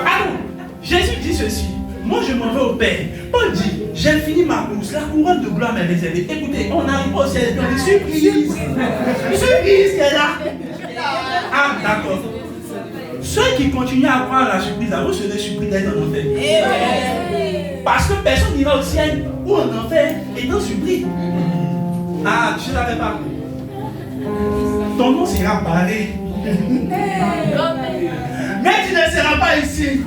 Alors, Jésus dit ceci. Moi je m'en vais au Père. Paul dit, j'ai fini ma course, la couronne de gloire m'est réservée. Écoutez, on arrive au ciel et on dit surprise. Surprise qui est là. Ah, d'accord. Ceux qui continuent à croire la surprise, vous serez surpris d'être en enfer. Parce que personne n'ira au ciel ou en enfer étant surpris. Ah, tu ne l'avais pas. Ton nom sera barré. Mais tu ne seras pas ici.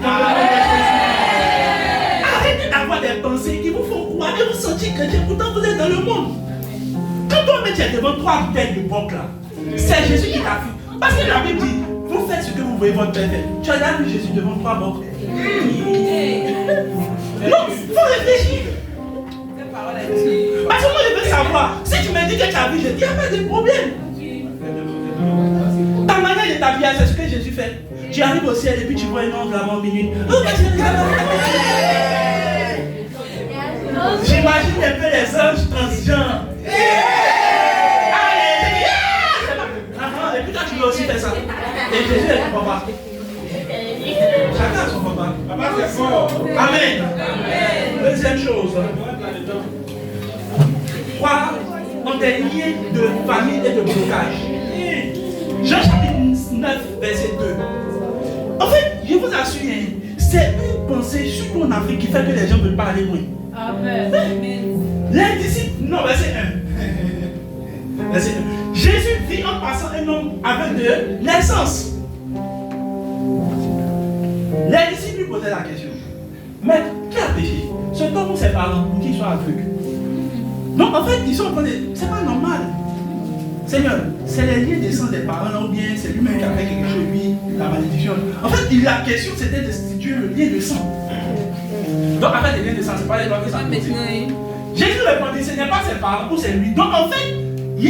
Arrêtez d'avoir des pensées qui vous font croire et vous sentir chrétien. Pourtant vous êtes dans le monde. Quand toi-même tu es devant 3 bouteilles de boc là, c'est Jésus qui t'a fait. Parce que la Bible dit, vous faites ce que vous voyez votre père faire. Tu as là vu Jésus devant 3 bocs. Non, il faut réfléchir. Parce que moi je veux savoir, si tu me dis que tu as vu Jésus, il n'y a pas de problème. Ta manière de t'habiller, c'est ce que Jésus fait. Tu arrives au ciel et puis tu vois un ange là-bas au minuit. J'imagine un peu les anges transgenres. Jésus est ton papa. Chacun a son papa. Papa, c'est fort. Amen. Deuxième chose. Croire dans des liens de famille et de blocage. Jean chapitre 9, verset 2. En fait, je vous assure, c'est une pensée, surtout en Afrique, qui fait que les gens ne veulent pas aller loin. Amen. Les disciples, non, verset 1. Verset 1. Jésus vit en passant un homme avec de l'essence. Les disciples lui posaient la question. Maître, qui a péché? Cet homme ou ses parents pour qu'il soit aveugle? Donc en fait, ils sont en train de... C'est pas normal. Seigneur, c'est les liens des sangs des parents ou bien c'est lui-même qui a fait quelque chose, lui, la malédiction. En fait, la question c'était de situer le lien de sang. Donc en fait, les liens de sang, c'est pas les doigts que ça pose. Jésus répondit, ce n'est pas ses parents ou c'est lui. Donc en fait, il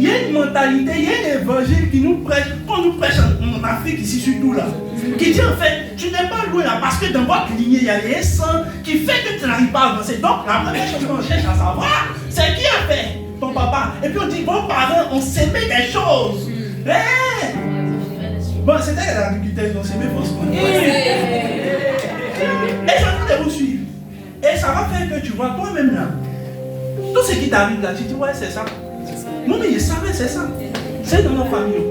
y a une mentalité, il y a un évangile qui nous prêche, qu'on nous prêche en Afrique ici surtout là, qui dit en fait, tu n'es pas loin là parce que dans votre lignée, il y a un sang qui fait que tu n'arrives pas à avancer. Donc la première chose qu'on cherche à savoir, c'est qui a fait ton papa. Et puis on dit, vos parents ont sémé des choses. Hey! Bon, c'était les agriculteurs, ils ont sémé faussement. Et je vais vous suivre. Et ça va faire que tu vois toi-même là. Tout ce qui t'arrive là, tu dis, ouais, c'est ça. Non, mais ils savaient, c'est ça. C'est dans nos familles.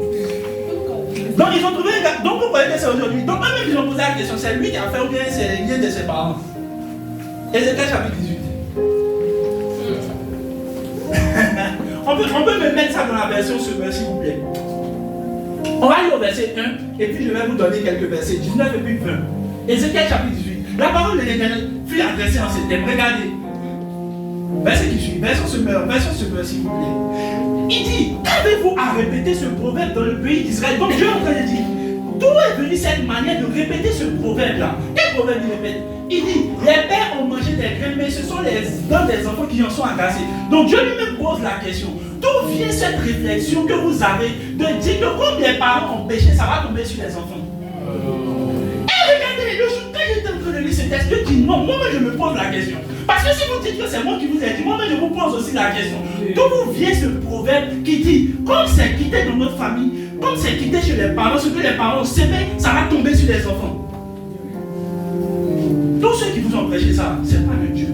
Donc, ils ont trouvé un gars. Donc, vous voyez que c'est aujourd'hui. Donc, eux-mêmes, ils ont posé la question, c'est lui qui a fait ou bien c'est les liens de ses parents. Ézéchiel chapitre 18. on peut me mettre ça dans la version super, s'il vous plaît. On va aller au verset 1, et puis je vais vous donner quelques versets, 19 et puis 20. Ézéchiel chapitre 18. La parole de l'Éternel fut adressée en ces termes. Regardez. Verset qui suit, version super, s'il vous plaît. Il dit, qu'avez-vous à répéter ce proverbe dans le pays d'Israël? Donc Dieu est en train de dire, d'où est venue cette manière de répéter ce proverbe-là? Quel proverbe il répète? Il dit, les pères ont mangé des graines, mais ce sont les dents des enfants qui en sont agacés. Donc Dieu lui-même pose la question, d'où vient cette réflexion que vous avez de dire que comme les parents ont péché, ça va tomber sur les enfants? Et regardez, le jour quand j'étais en train de lire ce texte, je dis non, moi-même je me pose la question. Parce que si vous dites que c'est moi qui vous ai dit, moi-même je vous pose aussi la question. D'où vient ce proverbe qui dit, comme c'est quitté dans notre famille, comme c'est quitté chez les parents, ce que les parents ont sémé, ça va tomber sur les enfants. Tous ceux qui vous ont prêché ça, c'est pas le Dieu.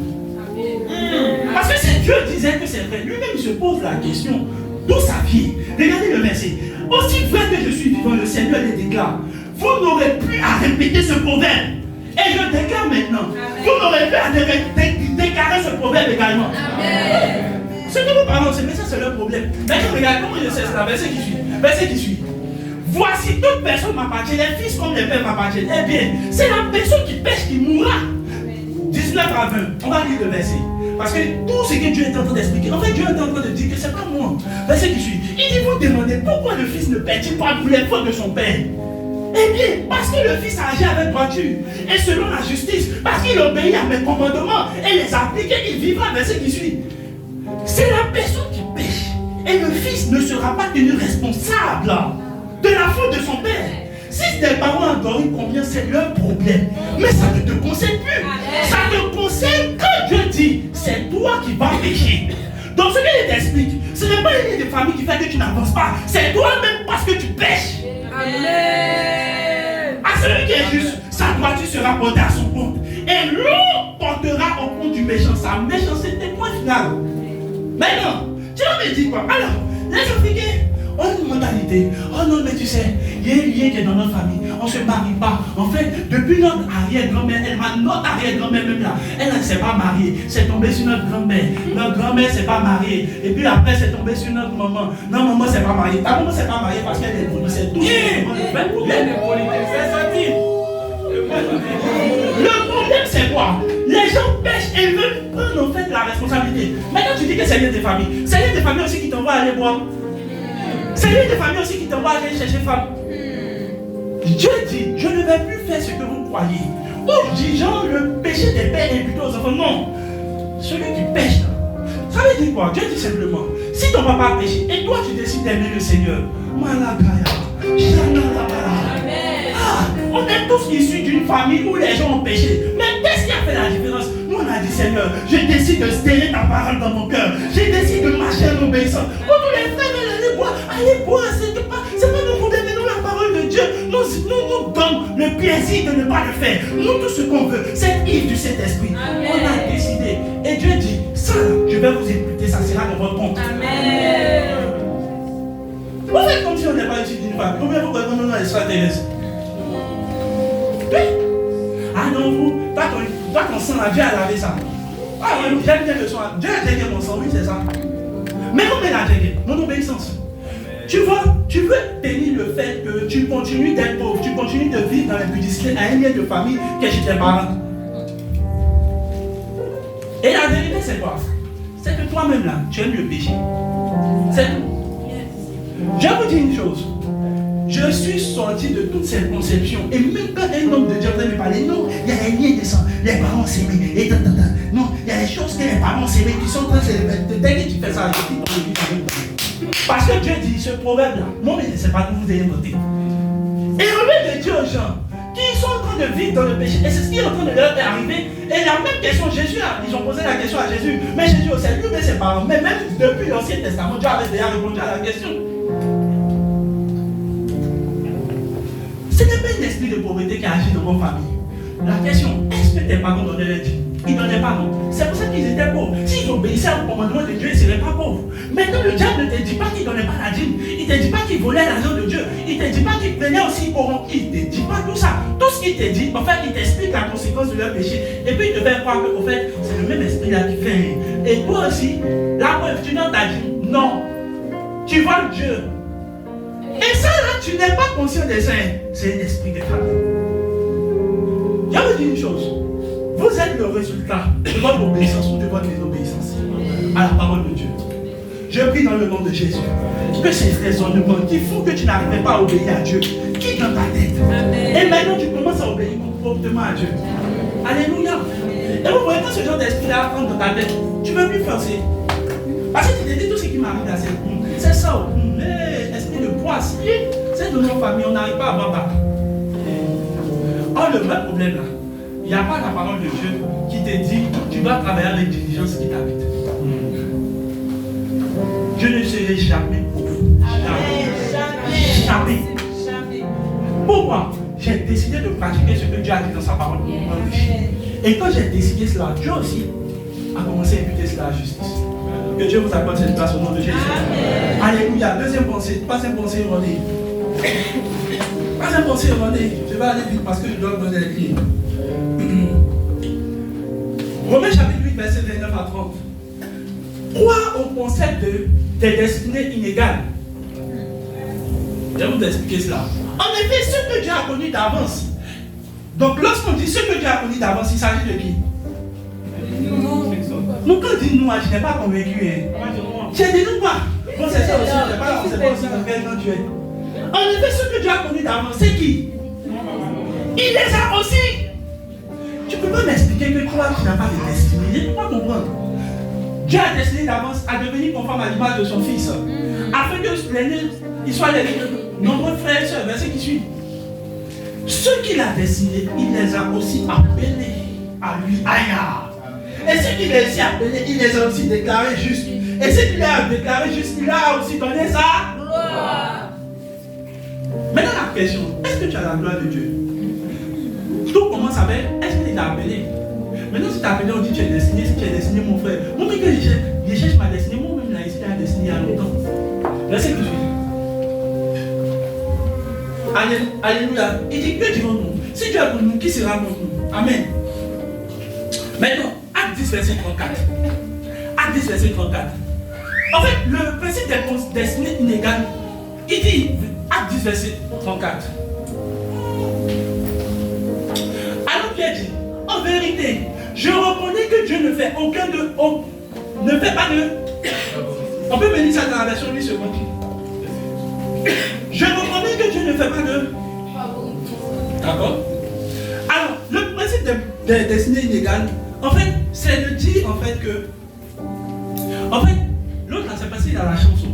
Parce que si Dieu disait que c'est vrai, lui-même se pose la question, d'où ça vient? Regardez le verset. Aussi vrai que je suis vivant, le Seigneur les déclare, vous n'aurez plus à répéter ce proverbe. Et je déclare maintenant, vous n'aurez plus à déclarer ce proverbe également. Amen. Ce que vos parents, mais ça c'est leur problème. Maintenant, regarde comment je sais ça. Verset qui suit. Verset qui suit. Voici toute personne m'appartient, les fils comme les pères m'appartiennent. Eh bien, c'est la personne qui pêche qui mourra. 19 à 20. On va lire le verset. Parce que tout ce que Dieu est en train d'expliquer, en fait, Dieu est en train de dire que c'est pas moi. Verset qui suit. Il dit, vous demandez pourquoi le fils ne pêche-t-il pas pour les fautes de son père? Eh bien, parce que le fils a agi avec droiture et selon la justice, parce qu'il obéit à mes commandements et les applique, il vivra. Verset qui suit. C'est la personne qui pêche et le fils ne sera pas tenu responsable de la faute de son père. Si tes parents endormis combien c'est leur problème, mais ça ne te concerne plus. Ça te concerne quand Dieu dit, c'est toi qui vas pécher. Donc ce qu'il t'explique, ce n'est pas une ligne de famille qui fait que tu n'avances pas, c'est toi-même parce que tu pêches. Amen. À celui qui est juste, sa droiture sera portée à son compte. Et l'eau portera au compte du méchant sa méchanceté, point final. Maintenant, tu vas me dire quoi? Alors, les Africains ont une mentalité. Oh non, mais tu sais, il y a un lien qui est dans notre famille. On ne se marie pas. En fait, depuis notre arrière-grand-mère, notre arrière-grand-mère même là, elle ne s'est pas mariée. C'est tombé sur notre grand-mère. Notre grand-mère ne s'est pas mariée. Et puis après, c'est tombé sur notre maman. Notre maman ne s'est pas mariée. Ta maman ne s'est pas mariée parce qu'elle est bonne. C'est tout. Le problème, c'est quoi? Les gens pêchent et veulent prendre en fait la responsabilité. Maintenant, tu dis que c'est lié de famille. C'est lié de famille aussi qui t'envoie aller boire. C'est lié de famille aussi qui t'envoie aller chercher femme. Dieu dit, je ne vais plus faire ce que vous croyez. Ou dit, genre, le péché des pères est plutôt aux enfants. Non. Celui qui pêche, ça veut dire quoi? Dieu dit simplement, si ton papa a péché et toi tu décides d'aimer le Seigneur, on est tous issus d'une famille où les gens ont péché. Mais qu'est-ce qui a fait la différence? Nous on a dit, Seigneur, je décide de sceller ta parole dans mon cœur. Je décide de marcher en obéissant. Quand tous les frères veulent aller boire, c'est pas mon problème, mais non la parole de Dieu. plaisir de ne pas le faire. Nous, tout ce qu'on veut, c'est Yves du Saint-Esprit. On a décidé. Et Dieu dit, ça, je vais vous imputer, ça sera dans votre compte. Amen. Vous faites comme si on n'est pas issu d'une famille. Combien vous connaissez nos extraterrestres? Oui. Ah non, vous, toi ton sang, Dieu a lavé ça. Ah oui, j'aime bien le sang. Dieu a gagné mon sang, oui, c'est ça. Mais combien il a gagné? Mon obéissance. Tu vois, tu veux tenir le fait que tu continues d'être pauvre, tu continues de vivre dans l'impudicité à un lien de famille que chez tes parents. Et la vérité, c'est quoi? C'est que toi-même là, tu aimes le péché. C'est tout. Je vais vous dire une chose. Je suis sorti de toutes ces conceptions. Et même quand un homme de Dieu vient me parler, non, il y a un lien de sang, les parents s'aimer, et non, il y a des choses que les parents s'aimer qui sont en train de se dès que tu fais ça, je dis ton vie. Parce que Dieu dit ce proverbe-là, moi, mais c'est pas que vous ayez noté. Et au lieu de dire aux gens qui sont en train de vivre dans le péché, et c'est ce qui est en train de leur arriver, et la même question, Jésus, ils ont posé la question à Jésus, mais Jésus, c'est lui, mais ses parents, mais même depuis l'Ancien Testament, Dieu avait déjà répondu à la question. Ce n'est pas un esprit de pauvreté qui agit dans vos familles. La question, est-ce que tes parents donnaient leur dîme? Ils ne donnaient pas, non. C'est pour ça qu'ils étaient pauvres. S'ils obéissaient au commandement de Dieu, ils ne seraient pas pauvres. Maintenant, le diable ne te dit pas qu'il ne donnait pas la dîme. Il ne te dit pas qu'il volait l'argent de Dieu. Il ne te dit pas qu'il venait aussi corrompre. Il ne te dit pas tout ça. Tout ce qu'il te dit, en fait, il t'explique la conséquence de leur péché. Et puis, il te fait croire qu'au fait, c'est le même esprit-là qui fait. Et toi aussi, la preuve, tu n'as pas dit non. Tu vois Dieu. Et ça, là, tu n'es pas conscient de ça. C'est un esprit de famille. Je vais vous dire une chose. Vous êtes le résultat de votre obéissance ou de votre désobéissance à la parole de Dieu. Je prie dans le nom de Jésus que ces raisonnements qui font que tu n'arrivais pas à obéir à Dieu quittent dans ta tête. Amen. Et maintenant, tu commences à obéir promptement à Dieu. Alléluia. Et vous voyez, quand ce genre d'esprit-là rentre dans ta tête, tu ne veux plus forcer. Parce que tu te dis tout ce qui m'arrive là, c'est ça. Mais esprit de poisse, c'est de nos familles, on n'arrive pas à avoir battre. Or, le vrai problème là, il n'y a pas la parole de Dieu qui te dit tu dois travailler avec diligence qui t'habite. Je ne serai jamais pauvre. Jamais. Pourquoi? J'ai décidé de pratiquer ce que Dieu a dit dans sa parole. Et quand j'ai décidé cela, Dieu aussi a commencé à imputer cela à la justice. Que Dieu vous accorde cette place au nom de Jésus. Amen. Alléluia. Deuxième pensée, pas un pensée erronée. Pas un pensée erronée. Je vais aller vite parce que je dois donner les clés. Romains chapitre 8, verset 29 à 30. Croire au concept de destinées inégales. Je vais vous expliquer cela. En effet, ce que Dieu a connu d'avance. Donc, lorsqu'on dit ce que Dieu a connu d'avance, il s'agit de qui? Nous, quand on dit nous, je n'ai pas convaincu. J'ai dit nous quoi? Bon, c'est ça aussi, je n'ai pas aussi dans quel nom tu es. En effet, ce que Dieu a connu d'avance, c'est qui? Il les a aussi. Tu ne peux pas m'expliquer que toi, tu n'as pas de destinée. Je ne peux pas comprendre. Dieu a destiné d'avance à devenir conforme à l'image de son Fils. Afin que l'aîné, il soit les nombreux frères et sœurs. Verset qui suit. Ceux qu'il a destinés, il les a aussi appelés à lui. Aïe! Et ceux qu'il a aussi appelés, il les a aussi déclarés justes. Et ceux qu'il a déclarés justes, il a aussi donné sa gloire. Maintenant la question, est-ce que tu as la gloire de Dieu? Tout commence avec, est-ce qu'il t'a appelé? Maintenant si tu as appelé, on dit tu es destiné, si tu es destiné mon frère. Moi que je cherche ma destinée, moi-même là, ici, j'ai destiné il y a longtemps. Verset que je suis. Alléluia. Il dit que dirons-nous? Si Dieu est pour nous, qui sera contre nous? Amen. Maintenant, Acte 10, verset 34. Acte 10, verset 34. En fait, le principe des destinées inégales, il dit, Acte 10, verset 34. Alors Pierre dit, en vérité, je reconnais que Dieu ne fait aucun de... ne fait pas de... On peut venir ça dans la version 8 secondes. Je reconnais que Dieu ne fait pas de... D'accord? Alors, le principe des destinées inégales, en fait, c'est de dire en fait que... En fait, l'autre là, c'est passé dans la chanson.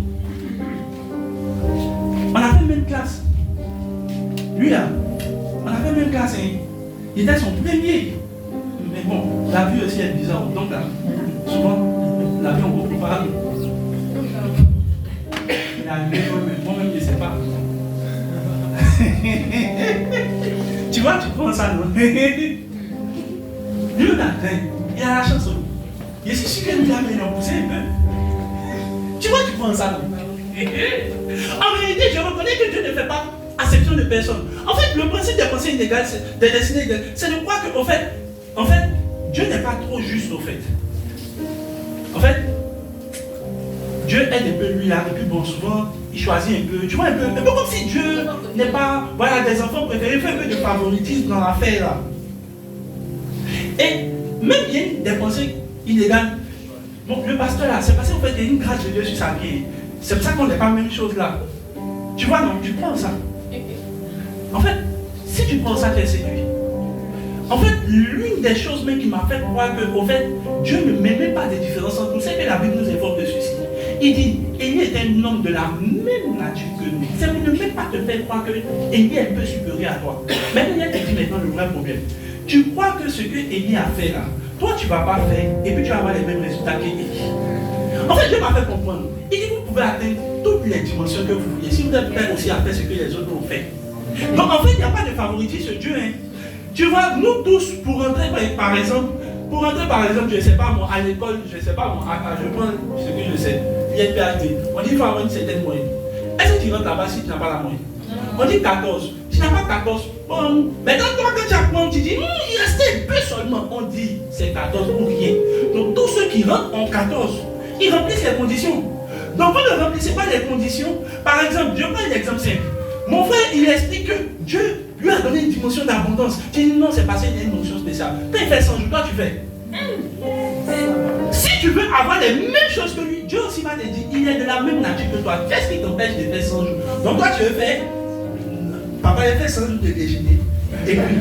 On a fait même classe. Lui là, on a fait même classe. Hein. Il était son premier. Mais bon, la vie aussi est bizarre. Donc là, souvent, la vie on comprend pas. Il a arrivé moi-même, je ne sais pas. Tu Tu vois, tu prends ça, non? Lui, matin, il a la chanson. Je suis sûr que nous l'avons poussé un peu. Tu vois, tu prends ça, non? En réalité, je reconnais que Dieu ne fait pas acception de personne. En fait, le principe des pensées inégales, des destinées inégales, c'est de croire que, en fait, Dieu n'est pas trop juste, au fait. En fait, Dieu aide un peu lui là, et puis bon, souvent, il choisit un peu, tu vois, un peu comme si Dieu n'est pas, voilà, des enfants préférés, il fait un peu de favoritisme dans l'affaire là. Et même il y a des pensées illégales. Bon, le pasteur là, c'est parce qu'en fait, il y a une grâce de Dieu sur sa vie. C'est pour ça qu'on n'est pas la même chose là. Tu vois, non, tu prends ça. En fait, si tu prends ça, tu es séduit. En fait, l'une des choses même qui m'a fait croire que, au fait, Dieu ne m'aimait pas des différences entre nous, c'est que la Bible nous informe de ceci. Il dit, Élie est un homme de la même nature que nous. C'est pour ne même pas te faire croire que Élie est un peu supérieur à toi. Maintenant, il te dit maintenant le vrai problème. Tu crois que ce que Élie a fait là, toi tu ne vas pas faire, et puis tu vas avoir les mêmes résultats qu'Élie. En fait, Dieu m'a fait comprendre. Il dit, vous pouvez atteindre toutes les dimensions que vous voulez, si vous êtes prêts aussi à faire ce que les autres ont fait. Donc en fait, il n'y a pas de favoritisme sur Dieu. Hein. Tu vois, nous tous, pour rentrer par exemple, je ne sais pas moi, à l'école, je ne sais pas moi, je prends ce que je sais, il y a une PhD, on dit qu'il faut avoir une certaine moyenne. Est-ce que tu rentres là-bas si tu n'as pas la moyenne? On dit 14, tu n'as pas 14, bon, maintenant toi quand tu apprends, tu dis, il restait un peu seulement, on dit c'est 14 ou rien. Donc tous ceux qui rentrent en 14, ils remplissent les conditions. Donc vous ne remplissez pas les conditions. Par exemple, je prends un exemple simple. Mon frère, il explique que Dieu lui a donné une dimension d'abondance. Tu dis non, c'est parce qu'il y a une notion spéciale. Quand il fait 100 jours, toi tu fais. Si tu veux avoir les mêmes choses que lui, Dieu aussi va te dire, il est de la même nature que toi. Qu'est-ce qui t'empêche de faire 100 jours? Donc toi tu veux faire. Papa, il fait 100 jours de déjeuner. Et puis,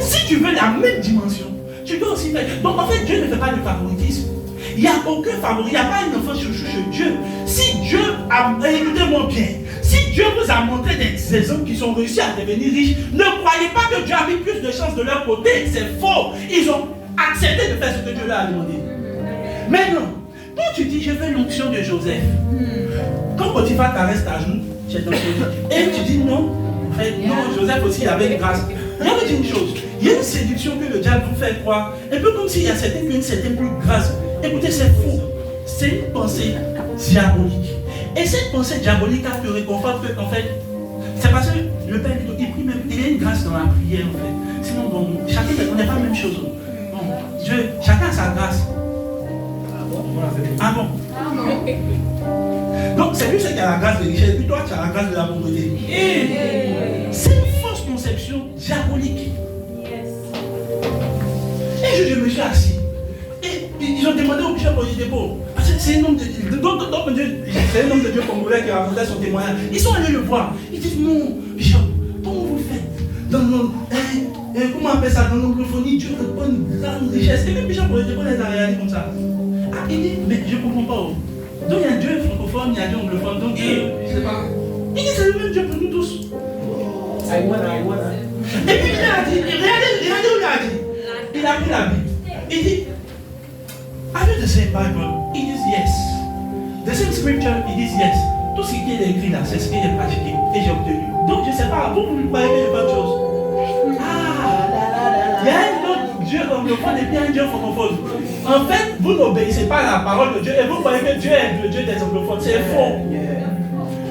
si tu veux la même dimension, tu peux aussi faire. Donc en fait, Dieu ne fait pas de favoritisme. Il n'y a aucun favori, il n'y a pas un enfant chouchou chez Dieu. Si Dieu a, écoutez-moi bien, si Dieu vous a montré des hommes qui sont réussis à devenir riches, ne croyez pas que Dieu a mis plus de chance de leur côté, c'est faux. Ils ont accepté de faire ce que Dieu leur a demandé. Maintenant, quand tu dis je veux l'onction de Joseph, quand Potiphar t'arrête à genoux, et tu dis non, en fait, non, Joseph aussi avait une grâce. Il y a une chose, il y a une séduction que le diable vous fait croire, un peu comme s'il y a une certaine plus grâce. Écoutez, c'est faux. C'est une pensée diabolique. Et cette pensée diabolique a te réconforte que, en fait, c'est parce que le Père, il prie même, il y a une grâce dans la prière, en fait. Sinon, bon, chacun, on n'est pas la même chose. Bon, Dieu, chacun a sa grâce. Ah bon? Donc, c'est lui qui a la grâce de richesse, puis toi, tu as la grâce de la pauvreté. C'est une fausse conception diabolique. Et je me suis assis. Ils ont demandé au bishop Oyedepo. C'est un homme de Dieu. C'est un homme de Dieu congolais qui a raconté son témoignage. Ils sont allés le voir. Ils disent non, bishop, comment vous faites? Comment on appelle ça? Dans l'anglophonie, Dieu répond une grande richesse. Et même bishop Oyedepo les a réalisés comme ça. Ah, il dit, mais je ne comprends pas. Donc il y a Dieu francophone, il y a Dieu anglophone. Donc je ne sais pas. Il dit c'est le même Dieu pour nous tous. Et puis il a dit, regardez où il a dit. Il a pris la Bible. Il dit, have you the same Bible? It is yes. The same scripture? It is yes. Tout ce qui est écrit là, c'est ce qui est pratiqué. Et j'ai obtenu. Donc je ne sais pas, vous croyez qu'il y a pas de chose. Il y a un autre Dieu anglophone et puis un Dieu francophone. En fait, vous n'obéissez pas à la parole de Dieu et vous croyez que Dieu est le Dieu des anglophones. C'est faux.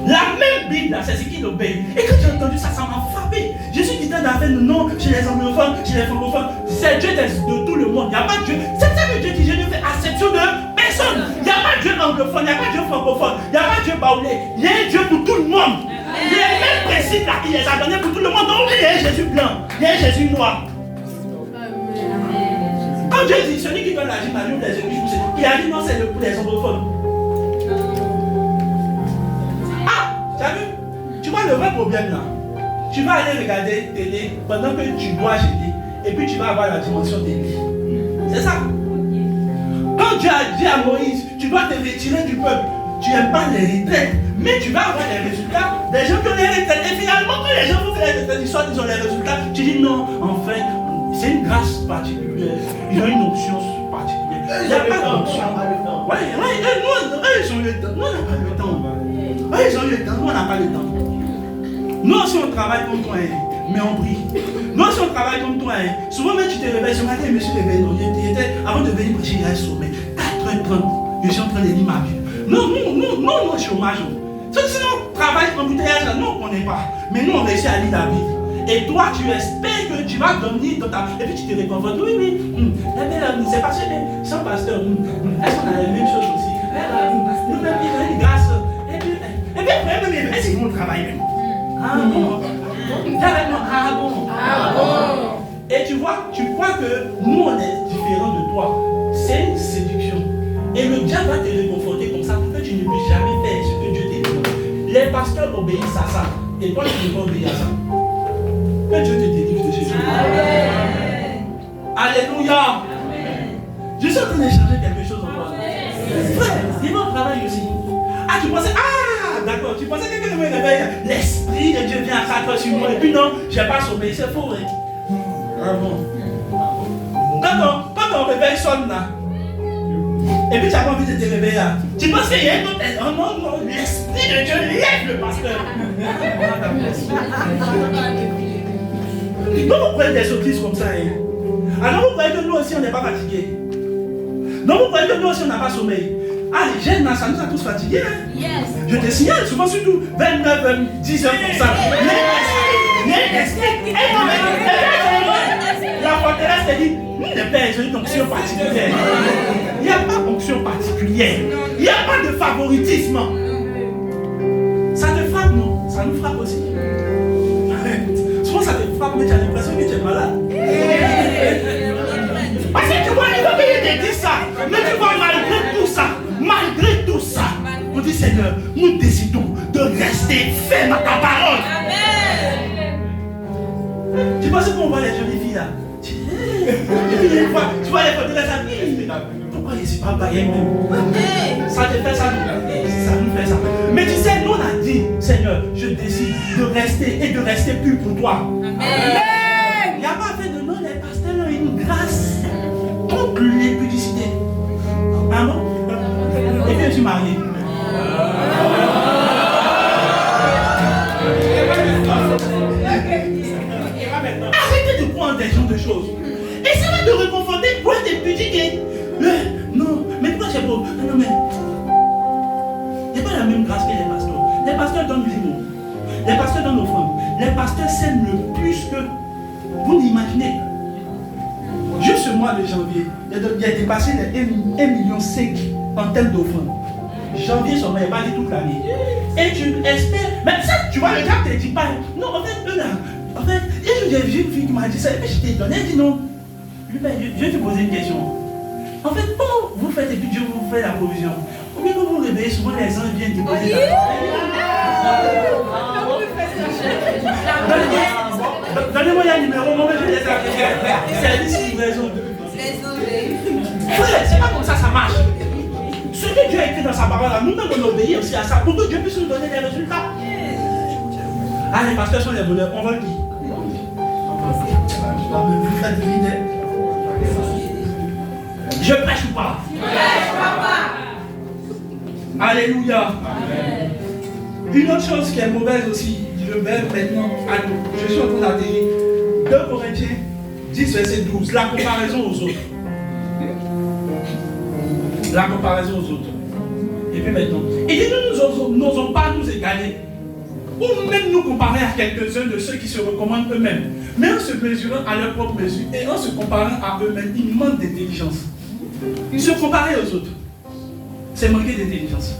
La même Bible là, c'est ce qu'il obéit. Et quand j'ai entendu ça, ça m'a frappé. Jésus dit dans la fin, non, chez les anglophones, chez les francophones, c'est Dieu de tout le monde. Il n'y a pas de Dieu. C'est ça que Dieu dit, je ne fais acception de personne. Il n'y a pas de Dieu anglophone, il n'y a pas de Dieu francophone, il n'y a pas de Dieu baoulé. Il y a un Dieu pour tout le monde. Les mêmes principes là, il les a donnés pour tout le monde. Donc il y a un Jésus blanc, il y a un Jésus noir. Quand Dieu dit, celui qui donne la gym à nous, les églises, il a dit non, c'est pour les anglophones. Tu as vu? Tu vois le vrai problème là. Tu vas aller regarder télé pendant que tu dois jeter et puis tu vas avoir la dimension d'Élie. C'est ça. Quand Dieu a dit à Moïse, tu dois te retirer du peuple, tu n'aimes pas les retraites, mais tu vas avoir les résultats des gens qui ont les retraites. Et finalement, quand les gens vont faire les retraites, ils ont les résultats, tu dis non, en fait, c'est une grâce particulière. Ils ont une option particulière. Il n'y a pas d'option. Ouais, ils ont le temps. Nous, on n'a pas le temps. Ils ont le temps, nous on n'a pas le temps. Nous aussi on travaille comme toi. mais on prie. Nous, si on travaille comme toi, hein, souvent même tu te réveilles, ce matin, je me suis réveillé, avant de venir prêcher, il y a un sommet. 4h30, je suis en train de lire ma Bible. Non, chômage. Sinon, travail, embouteillage, nous, on ne connaît pas. Mais nous, on réussit à lire la Bible. Et toi, tu espères que tu vas dormir dans ta... Et puis tu te réconfortes. Oui. C'est parce que sans pasteur, est-ce qu'on a la même chose aussi? Nous-mêmes, il y a une grâce. Et puis, même, est-ce qu'ils vont travailler même? Ah bon? Ah bon? Et tu vois, tu crois que nous, on est différents de toi. C'est une séduction. Et le diable va te réconforter comme ça pour que tu ne puisses jamais faire ce que Dieu te demande. Les pasteurs obéissent à ça. Et toi, tu ne peux pas obéir à ça. Que Dieu te délivre de ces choses. Alléluia. Amen. Je suis en train d'échanger quelque chose en toi. Frère, il va au travail aussi. Ah, tu pensais, d'accord, tu pensais que quelqu'un me réveille. L'esprit de Dieu vient à 4h sur moi. Et puis non, je n'ai pas sommeil, c'est faux. Hein? Ah bon. Quand ton réveil sonne là, et puis tu n'as pas envie de te réveiller là, tu penses qu'il y a une autre. Oh non, l'esprit de Dieu lève le pasteur. Donc vous prenez des sottises comme ça. Hein? Alors vous croyez que nous aussi on n'est pas fatigués. Donc vous croyez que nous aussi on n'a pas sommeil. Ah, les jeunes là, ça nous a tous fatigués. Hein? Yes. Je te signale, souvent surtout 29, 10 heures comme ça. La forteresse te dit, le Père, j'ai une onction particulière. Il n'y a pas d'onction particulière. Il n'y a pas de favoritisme. Ça te frappe, non? Ça nous frappe aussi. Souvent ça te frappe, mais tu as l'impression que tu es malade. Parce que tu vois, il faut que te dise ça. Mais tu vois, malgré tout ça, on dit Seigneur, nous décidons de rester fermes à ta parole. Amen. Tu penses qu'on voit les jolies filles là? Et puis une fois, tu vois les photos de sa fille. Pourquoi je ne suis pas païen même? Ça te fait ça, ça nous fait ça. Mais tu sais, nous on a dit, Seigneur, je décide de rester et de rester pur pour toi. Amen. Il n'y a pas fait de nous, les pasteurs ont une grâce contre l'impudicité. Amen. Et puis je suis marié. Arrêtez de prendre des gens de choses. Et ça va te réconforter pour être pudique. Non, mais pourquoi c'est beau? Non, mais il n'y a pas la même grâce que les pasteurs. Les pasteurs donnent l'humour. Les pasteurs donnent l'offrande. Les pasteurs s'aiment le plus que vous n'imaginez. Juste ce mois de janvier, il a dépassé les 1,5 million en termes d'offrande. Janvier seulement, il va aller toute l'année. Et tu espères. Mais ça, tu vois, le gars ne te dit pas. Non, en fait, eux là. En fait, j'ai vu une fille qui m'a dit ça. Et puis je t'ai donné, elle dit non. Je vais te poser une question. En fait, comment vous faites et puis Dieu vous fait la provision? Ou bien quand vous vous réveillez, souvent les gens viennent déposer la donnez-moi un numéro, moi je les ai. Service livraison. Frère, c'est pas comme ça marche. Ce que Dieu a écrit dans sa parole, nous-mêmes on obéit aussi à ça pour que Dieu puisse nous donner des résultats. Ah, les pasteurs sont les voleurs, on va le dire. Je prêche ou pas? Alléluia. Amen. Une autre chose qui est mauvaise aussi, je vais maintenant à nous. Je suis en train d'atterrir. 2 Corinthiens 10, verset 12. La comparaison aux autres. La comparaison aux autres. Et puis maintenant. Il dit nous n'osons pas nous égaler. Ou même nous comparer à quelques-uns de ceux qui se recommandent eux-mêmes. Mais en se mesurant à leur propre mesure et en se comparant à eux-mêmes, ils manquent d'intelligence. Se comparer aux autres, c'est manquer d'intelligence.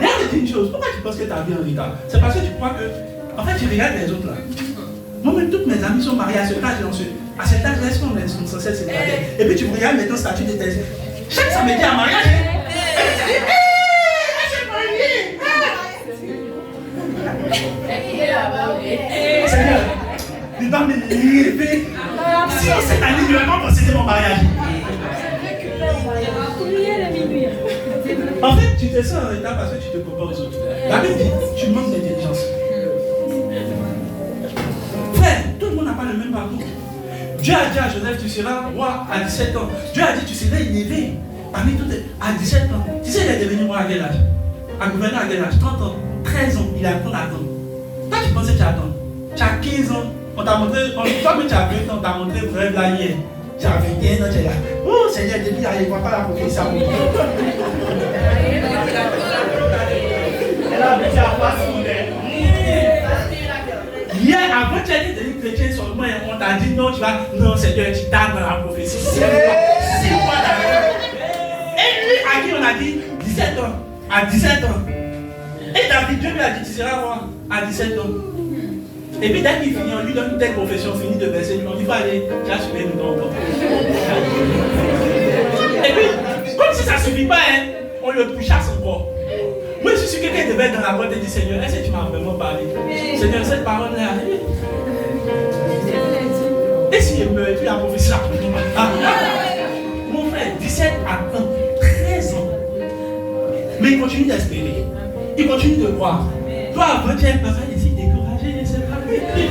Là, je dis une chose. Pourquoi tu penses que tu as bien en retard? C'est parce que tu crois que. En fait, tu regardes les autres là. Moi-même, toutes mes amies sont mariées à cet âge. À cet âge, est-ce qu'on est censé être célibataire? Et puis tu regardes maintenant le statut de tes. Chaque samedi à mariage. Seigneur, il va me lever. Si cette année, il va pas posséder mon mariage. En fait, tu te sens en retard parce que tu te compares aux autres. La Bible dit, tu manques d'intelligence. Frère, tout le monde n'a pas le même parcours. Dieu a dit à Joseph, tu seras roi à 17 ans. Dieu a dit, tu seras élevé parmi toutes à 17 ans. Tu sais, il est devenu roi à quel âge? À gouverner à quel âge? 30 ans. 13 13 ans, il apprend à attendre. Toi, tu pensais que tu attends. Tu as 15 ans, on t'a montré, toi-même tu as 20 ans, on t'a montré le rêve là hier. Tu as 21 ans, tu es là. Oh Seigneur, depuis là, il ne voit pas la prophétie à mon Elle a habitué à passer mon hier, avant tu as dit devenu chrétien seulement, on t'a dit non, tu vas. Non, Seigneur, tu tardes dans la prophétie. 6 mois d'ailleurs. Et lui, à qui on a dit 17 ans. À 17 ans. Et David, Dieu lui a dit, tu seras roi à 17 ans. Et puis dès qu'il finit, on lui donne une telle profession, finit de verser, on dit, va aller, tu as suivi nous encore. Et puis, comme si ça ne suffit pas, hein, on le pourchasse encore. Moi, je suis quelqu'un qui devait être dans la boîte et dit, Seigneur, est-ce que tu m'as vraiment parlé? Seigneur, cette parole-là, et si il meurt, tu as prophétie là. Mon frère, 17 à 13 ans. Mais il continue d'espérer. Il continue de croire. Toi, avant, tu es pas ici découragé, c'est pas facile.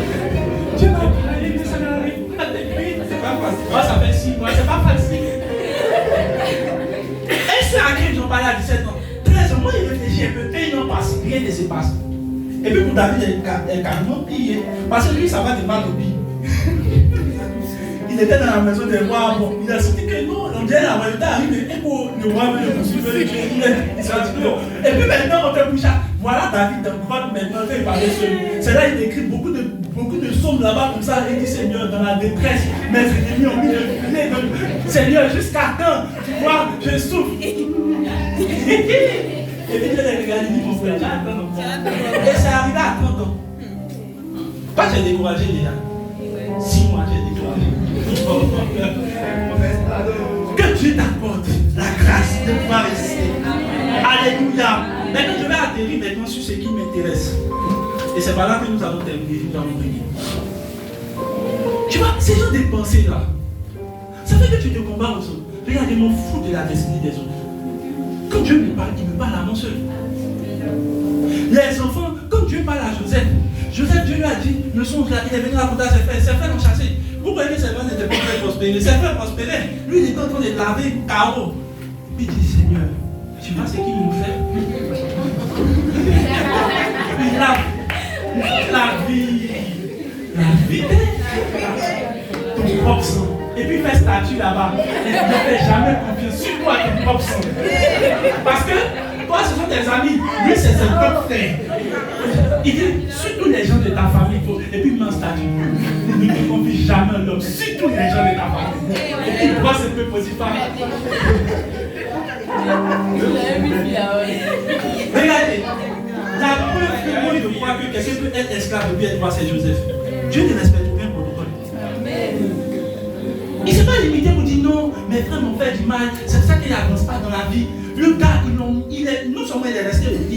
Tu vas parler, mais ça n'arrive pas depuis. C'est pas facile. Moi, ça fait 6 mois, c'est pas facile. Et ceux à qui ils ont parlé à 17 ans, 13 ans, moi, il réfléchit un peu, et il n'en passe, rien ne se passe. Et puis pour David, il est carrément pillé. Parce que lui, ça va de mal au pire. Il était dans la maison des rois, bon, il a senti que non, on dirait la royauté arrive, et pour le roi veut le poursuivre, il s'est dit non. Et puis maintenant, on te bouge. Voilà David dans grotte maintenant, il parlait seul. C'est là il écrit beaucoup de psaumes là-bas comme ça, il dit Seigneur, dans la détresse, mes ennemis ont mis le filet, Seigneur, jusqu'à quand, tu vois, je souffre. Et puis Dieu les regarde, il dit mon frère, j'attends encore. Et c'est arrivé à 30 ans. Toi, tu es découragé déjà. 6 mois, tu es découragé. Que Dieu t'apporte la grâce de pouvoir résister. Alléluia. Maintenant, je vais atterrir maintenant sur ce qui m'intéresse. Et c'est par là que nous allons terminer. Nous allons prier. Tu vois, ces gens des pensées là, ça fait que tu te combats ensemble. Regarde, je m'en fous de la destinée des autres. Quand Dieu me parle, il me parle à mon seul. Les enfants, quand Dieu parle à Joseph, Dieu lui a dit, le songe là, il est venu raconter à ses frères l'ont chassé. Vous voyez que ses frères n'étaient pas très prospérés. Ses frères prospéraient. Lui, il était en train de laver carreau. Puis il dit, Seigneur, tu vois ce qu'ils m'ont fait? Il lave la vie. La vie. Ton propre sang. Et puis il fait statue là-bas. Et ne fais jamais confiance sur toi, ton propre sang. Parce que toi, ce sont tes amis. Lui, c'est ses propres frères. Il dit, surtout les gens de ta famille. Et puis il met un statut. Ne te confie jamais à l'homme. Surtout les gens de ta famille. Et puis toi, c'est peu Potiphar. Regardez. La preuve que moi je crois que quelqu'un peut être esclave de bien être roi, c'est Joseph. Dieu ne respecte aucun protocole. Il ne s'est pas limité pour dire non, mes frères m'ont fait du mal, c'est pour ça qu'il n'avance pas dans la vie. Le gars, non seulement il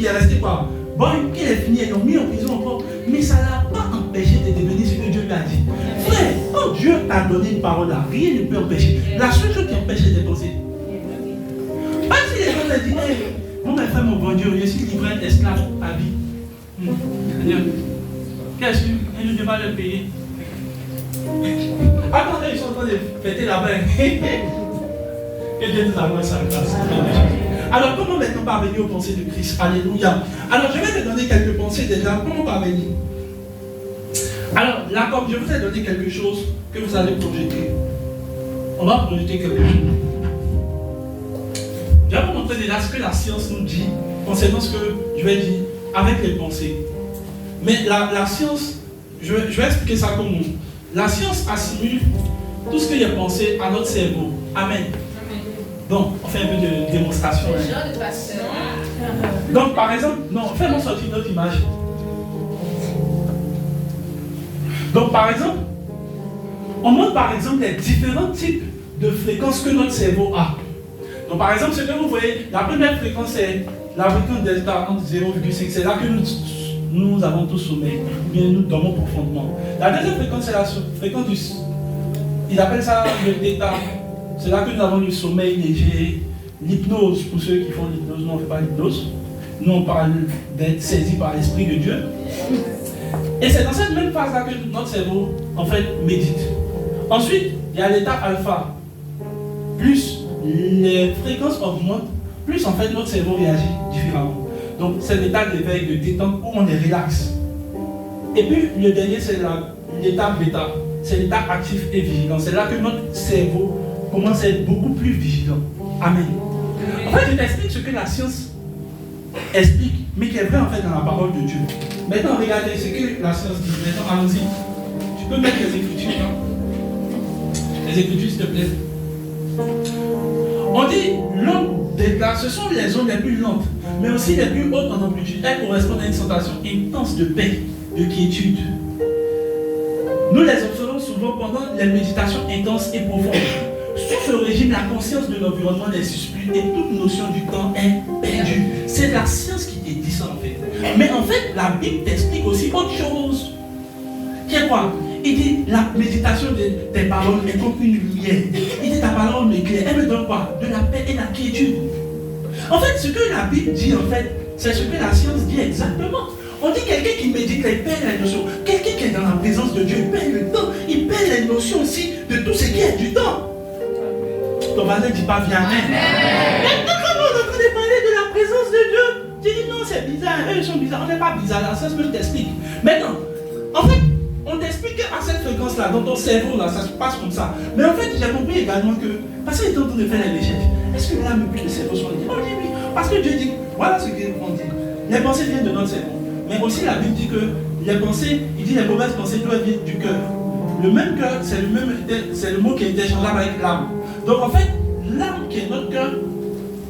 est resté quoi? Bon, qu'il est fini, ils l'ont mis en prison encore, mais ça ne l'a pas empêché de devenir ce que Dieu lui a dit. Frère, quand Dieu t'a donné une parole là, rien ne peut empêcher. La seule chose qui empêche, c'est de penser. Pas si les gens te disent, hey, moi mes frères m'ont vendu, je suis livré esclave à vie. Qu'est-ce que je ne vais pas le payer? Attendez, ils sont en train de fêter là-bas. Que Dieu nous envoie sa grâce. Alors, comment maintenant parvenir aux pensées de Christ? Alléluia. Alors, je vais te donner quelques pensées déjà. Comment parvenir? Alors, là, comme je vous ai donné quelque chose que vous allez projeter, on va projeter quelque chose. Je vais vous montrer déjà ce que la science nous dit concernant ce que je vais dire avec les pensées. Mais la science, je vais expliquer ça comme nous. La science assimile tout ce qu'il y a pensé à notre cerveau. Amen. Donc, on fait un peu de démonstration. Donc, par exemple, non, fais-moi sortir notre image. Donc, par exemple, on montre par exemple les différents types de fréquences que notre cerveau a. Donc, par exemple, ce que vous voyez, la première fréquence, c'est la fréquence delta entre 0,5. C'est là que nous avons tous sommeil, ou bien nous dormons profondément. La deuxième fréquence, c'est la fréquence du... Ils appellent ça le theta. C'est là que nous avons le sommeil léger, l'hypnose, pour ceux qui font l'hypnose. Nous, on ne fait pas l'hypnose. Nous, on parle d'être saisi par l'Esprit de Dieu. Et c'est dans cette même phase-là que notre cerveau, en fait, médite. Ensuite, il y a l'état alpha. Plus les fréquences augmentent, plus en fait notre cerveau réagit différemment. Donc c'est l'état d'éveil, de détente où on est relax. Et puis le dernier, c'est l'état bêta. C'est l'état actif et vigilant. C'est là que notre cerveau commence à être beaucoup plus vigilant. Amen. En fait, je t'explique ce que la science explique, mais qui est vrai en fait dans la parole de Dieu. Maintenant, regardez ce que la science dit. Maintenant, allons-y. Tu peux mettre les Écritures. Les Écritures, s'il te plaît. On dit l'onde d'état, ce sont les ondes les plus lentes, mais aussi les plus hautes en amplitude. Elles correspondent à une sensation intense de paix, de quiétude. Nous les observons souvent pendant les méditations intenses et profondes. Sous ce régime, la conscience de l'environnement est suspendue et toute notion du temps est perdue. C'est la science qui te dit ça en fait. Mais en fait, la Bible t'explique aussi autre chose. Qui est quoi? Il dit la méditation de tes paroles est comme une lumière. Il dit ta parole m'éclaire. Elle me donne quoi? De la paix et de la quiétude. En fait, ce que la Bible dit en fait, c'est ce que la science dit exactement. On dit quelqu'un qui médite, il perd les notions. Quelqu'un qui est dans la présence de Dieu, il perd le temps. Il perd les notions aussi de tout ce qui est du temps. Ton voisin ne dit pas viens, amen. Maintenant, quand on est en train de parler de la présence de Dieu, tu dis non, c'est bizarre, eux ils sont bizarres. On n'est pas bizarre, la science me t'explique. Maintenant, en fait, on t'explique qu'à cette fréquence-là, dans ton cerveau, là, ça se passe comme ça. Mais en fait, j'ai compris également que, parce qu'il est en train de faire les recherches, est-ce que l'âme et le cerveau sont liés? On dit oui. Parce que Dieu dit, voilà ce qu'on dit. Les pensées viennent de notre cerveau. Mais aussi la Bible dit que les pensées, il dit les mauvaises pensées doivent venir du cœur. Le même cœur, c'est le mot qui est interchangeable avec l'âme. Donc en fait, l'âme qui est notre cœur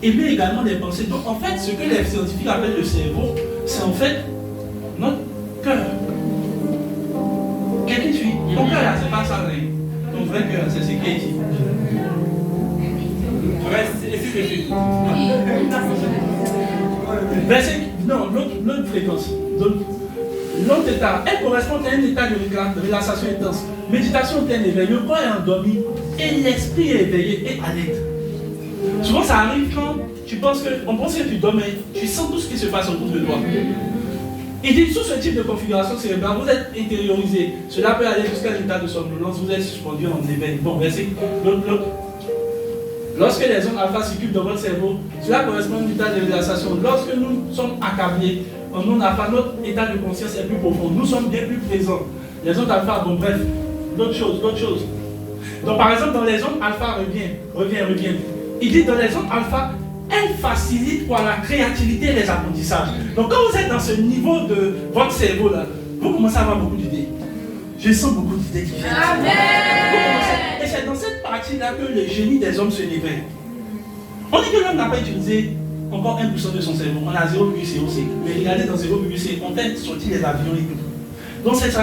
émet également des pensées. Donc en fait, ce que les scientifiques appellent le cerveau, c'est en fait notre cœur. Quelqu'un suit. Ton cœur là, c'est pas ça, ton vrai cœur, c'est ce qui est ici. Verset, non, l'autre fréquence. L'autre état, elle correspond à un état de relaxation intense. Méditation plein éveil, le corps est endormi et l'esprit est éveillé et alerte. Souvent ça arrive quand tu penses que, on pense que tu dors, mais tu sens tout ce qui se passe autour de toi. Il dit, sous ce type de configuration cérébrale, vous êtes intériorisé. Cela peut aller jusqu'à l'état de somnolence, vous êtes suspendu en éveil. Bon, verset, l'autre. Lorsque les ondes alpha circulent dans votre cerveau, cela correspond à un état de relaxation. Lorsque nous sommes accablés en ondes alpha, notre état de conscience est plus profond. Nous sommes bien plus présents. Les ondes alpha, bon bref, d'autres choses. Donc par exemple, dans les ondes alpha, revient. Il dit dans les ondes alpha, elles facilitent pour la créativité et les apprentissages. Donc quand vous êtes dans ce niveau de votre cerveau là, vous commencez à avoir beaucoup d'idées. Je sens beaucoup d'idées qui viennent. Et c'est dans cette partie-là que le génie des hommes se révèle. On dit que l'homme n'a pas utilisé encore 1% de son cerveau. On a 0,05. Mais regardez dans 0,5, on fait sortir les avions et tout. Donc c'est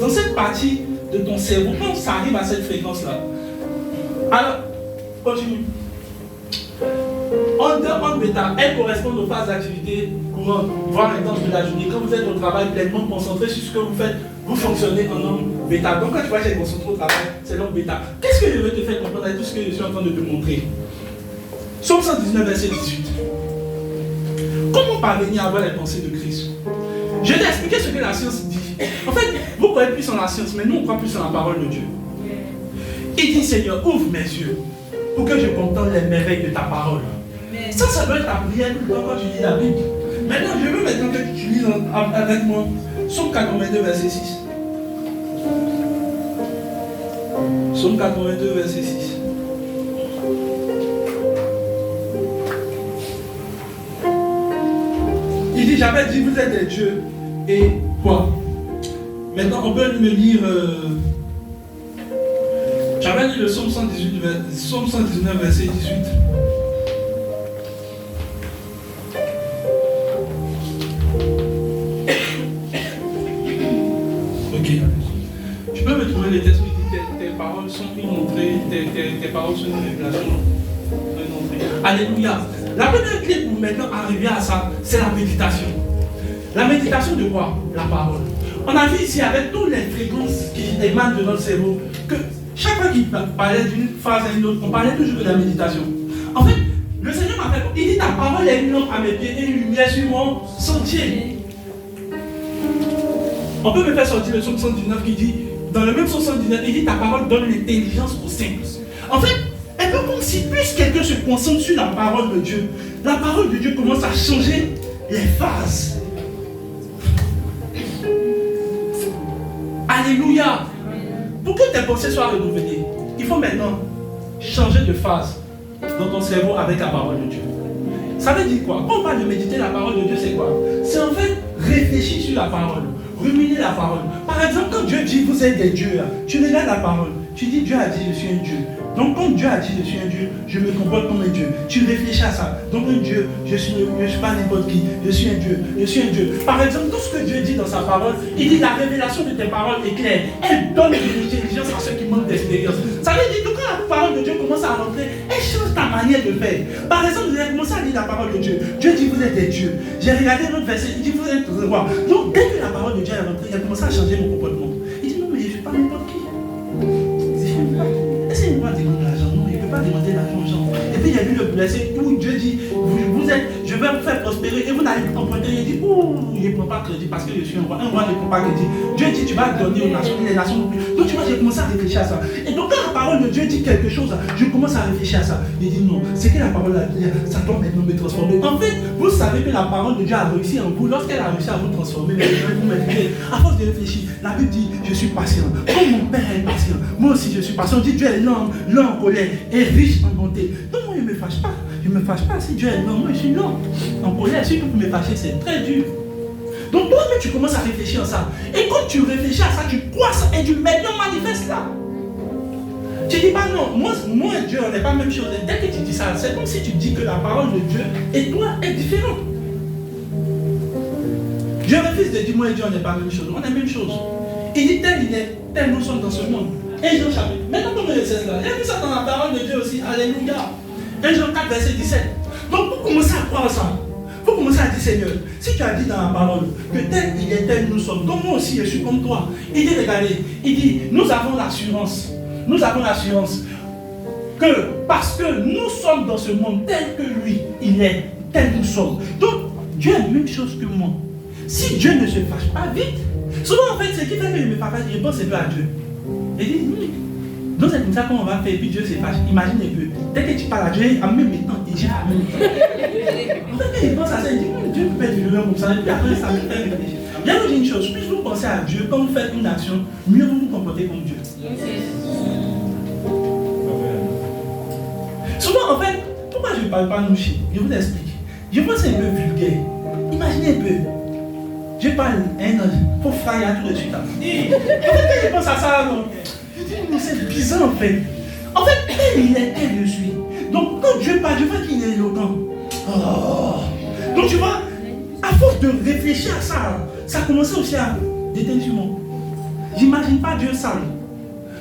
dans cette partie de ton cerveau, quand ça arrive à cette fréquence-là. Alors, continue. En bêta, elles correspondent aux phases d'activité courantes, voire intenses de la journée. Quand vous êtes au travail pleinement concentré sur ce que vous faites, vous fonctionnez en onde bêta. Donc quand tu vois que j'ai concentré au travail, c'est l'onde bêta. Qu'est-ce que je veux te faire comprendre avec tout ce que je suis en train de te montrer? Psaume 119, verset 18. Comment parvenir à avoir les pensées de Christ? Je vais t'expliquer ce que la science dit. En fait, vous croyez plus en la science, mais nous on croit plus en la parole de Dieu. Il dit, Seigneur, ouvre mes yeux pour que je contemple les merveilles de ta parole. Ça doit être ta prière tout le temps quand tu lis la Bible. Maintenant, je veux maintenant que tu lises avec moi Psaume 82, verset 6. Psaume 82, verset 6. Il dit, j'avais dit, vous êtes des dieux. Et quoi? Maintenant, on peut me lire... J'avais lu le Psaume 119, verset 18. Ok. Tu peux me trouver les textes qui disent tes paroles sont une entrée, tes paroles sont une révélation. Alléluia. La première clé pour maintenant arriver à ça, c'est la méditation. La méditation de quoi? La parole. On a vu ici avec toutes les fréquences qui émanent de notre cerveau que chaque fois qu'il parlait d'une phase à une autre, on parlait toujours de la méditation. En fait, le Seigneur m'a fait, il dit ta parole est une lampe à mes pieds et une lumière sur mon sentier. On peut me faire sortir le psaume 119 qui dit, dans le même psaume 119, il dit ta parole donne l'intelligence aux simples. En fait, un peu comme si plus quelqu'un se concentre sur la parole de Dieu, la parole de Dieu commence à changer les phases. Alléluia. Pour que tes pensées soient renouvelées, il faut maintenant changer de phase dans ton cerveau avec la parole de Dieu. Ça veut dire quoi? Quand on parle de méditer la parole de Dieu, c'est quoi? C'est en fait réfléchir sur la parole, ruminer la parole. Par exemple, quand Dieu dit vous êtes des dieux, tu regardes la parole, tu dis Dieu a dit je suis un Dieu. Donc quand Dieu a dit je suis un Dieu, je me comporte comme un Dieu. Tu réfléchis à ça. Donc un Dieu, je suis pas n'importe qui, je suis un Dieu, je suis un Dieu. Par exemple, tout ce que Dieu dit dans sa parole, il dit la révélation de tes paroles est claire. Elle donne de l'intelligence à ceux qui manquent d'expérience. Ça veut dire que quand la parole de Dieu commence à rentrer, elle change ta manière de faire. Par exemple, j'ai commencé à lire la parole de Dieu. Dieu dit vous êtes des dieux. J'ai regardé l'autre verset, il dit vous êtes des rois. Donc dès que la parole de Dieu est rentrée, il a commencé à changer mon comportement. Il dit non mais je ne suis pas n'importe qui. Est-ce qu'il ne peut pas demander l'argent? Non, il ne peut pas demander l'argent aux gens. Et puis il y a eu le verset où Dieu dit vous êtes, je vais vous faire prospérer et vous n'allez pas emprunter. Il dit ouh, je ne prends pas crédit parce que je suis un roi. Un roi ne prend pas crédit. Dieu dit tu vas donner aux nations, les nations non plus. Donc tu vois, j'ai commencé à réfléchir à ça. Et donc quand la parole de Dieu dit quelque chose, je commence à réfléchir à ça. Il dit non, c'est que la parole a dit, ça doit maintenant me transformer. En fait, vous savez que la parole de Dieu a réussi en vous. Lorsqu'elle a réussi à vous transformer, vous m'écoutez, à force de réfléchir, la Bible dit je suis patient. Comme mon père est patient, moi aussi je suis patient. On dit Dieu est lent en colère et riche en bonté. Donc moi je ne me fâche pas. Je ne me fâche pas si Dieu est lent. Moi je suis lent en colère. Si vous me fâchez, c'est très dur. Donc toi-même tu commences à réfléchir à ça. Et quand tu réfléchis à ça, tu crois ça et tu maintenant manifestes là. Tu dis pas non, moi et Dieu on n'est pas la même chose. Et dès que tu dis ça, c'est comme si tu dis que la parole de Dieu et toi est différente. Dieu refuse de dire moi et Dieu on n'est pas la même chose. On est la même chose. Il dit tel nous sommes dans ce monde. 1 Jean chapitre. Maintenant comme le 16 là, il y a vu ça dans la parole de Dieu aussi. Alléluia. 1 Jean 4 verset 17. Donc pour commencer à croire ça, il faut commencer à dire Seigneur, si tu as dit dans la parole que tel il est tel nous sommes, donc moi aussi je suis comme toi. Il dit regardez, il dit nous avons l'assurance que parce que nous sommes dans ce monde tel que lui il est, tel nous sommes. Donc Dieu est la même chose que moi. Si Dieu ne se fâche pas vite, souvent en fait ce qui fait que je me fâche, je pense un peu à Dieu. Il dit donc c'est comme ça qu'on va faire et puis Dieu se fâche. Imagine un peu, dès que tu parles à Dieu, en même temps, il dit en même temps. En fait quand il pense à ça, il dit Dieu peut être violent comme ça et puis après ça me fait réfléchir. Il y a une chose, plus vous pensez à Dieu, quand vous faites une action, mieux vous vous comportez comme Dieu. Souvent, en fait, pourquoi je ne parle pas nous chier? Je vous explique. Je pense un peu vulgaire. Imaginez un peu. Je parle un ange, il faut faire tout de suite. En fait, quand je pense à ça, je dis, mais c'est bizarre en fait. En fait, tel il est, tel je suis. Donc, quand Dieu parle, je vois qu'il est éloquent. Oh. Donc, tu vois, à force de réfléchir à ça, ça a commencé aussi à déteindre sur moi. J'imagine pas Dieu sale.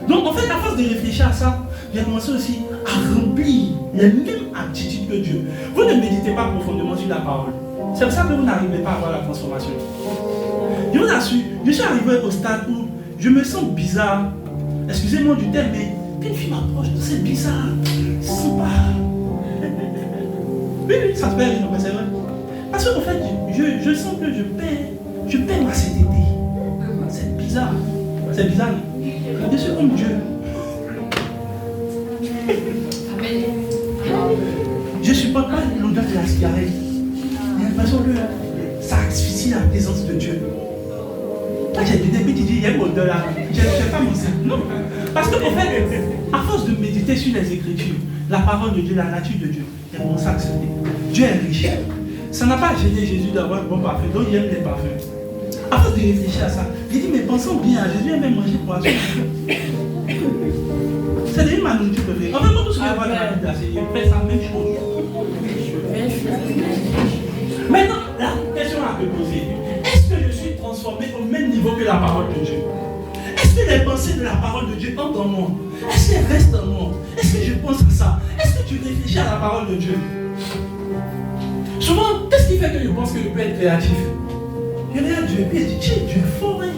Donc, en fait, à force de réfléchir à ça, j'ai commencé aussi à remplir les mêmes aptitudes que Dieu. Vous ne méditez pas profondément sur la parole. C'est pour ça que vous n'arrivez pas à avoir la transformation. Je vous assure, je suis arrivé au stade où je me sens bizarre. Excusez-moi du terme, mais qu'une fille m'approche, c'est bizarre. Je ne sais pas. Oui, ça se perd, c'est vrai. Parce qu'en fait, je sens que je perds ma sérénité. C'est bizarre. C'est bizarre. Je suis comme Dieu. Je ne supporte pas l'odeur de la cigarette. J'ai l'impression que ça asphyxie la présence de Dieu. J'ai dit, depuis tu dis, il y a une odeur là. Je ne fais pas mon sein. Non. Parce qu'en fait, à force de méditer sur les Écritures, la parole de Dieu, la nature de Dieu, j'ai commencé à accepter. Dieu est riche. Ça n'a pas gêné Jésus d'avoir un bon parfum, donc il aime les parfums. À force de réfléchir à ça, j'ai dit, mais pensons bien, Jésus aime manger poisson. C'est devenu ma nourriture préférée. En fait, moi, tout ce que je vois dans la Bible, c'est qu'il fait la même chose. Maintenant, la question à te poser, est-ce que je suis transformé au même niveau que la parole de Dieu? Est-ce que les pensées de la parole de Dieu entrent en moi? Est-ce qu'elles restent en moi? Est-ce que je pense à ça? Est-ce que tu réfléchis à la parole de Dieu? Souvent, qu'est-ce qui fait que je pense que je peux être créatif? Je regarde Dieu et puis je dis, tiens, Dieu est fort, hein?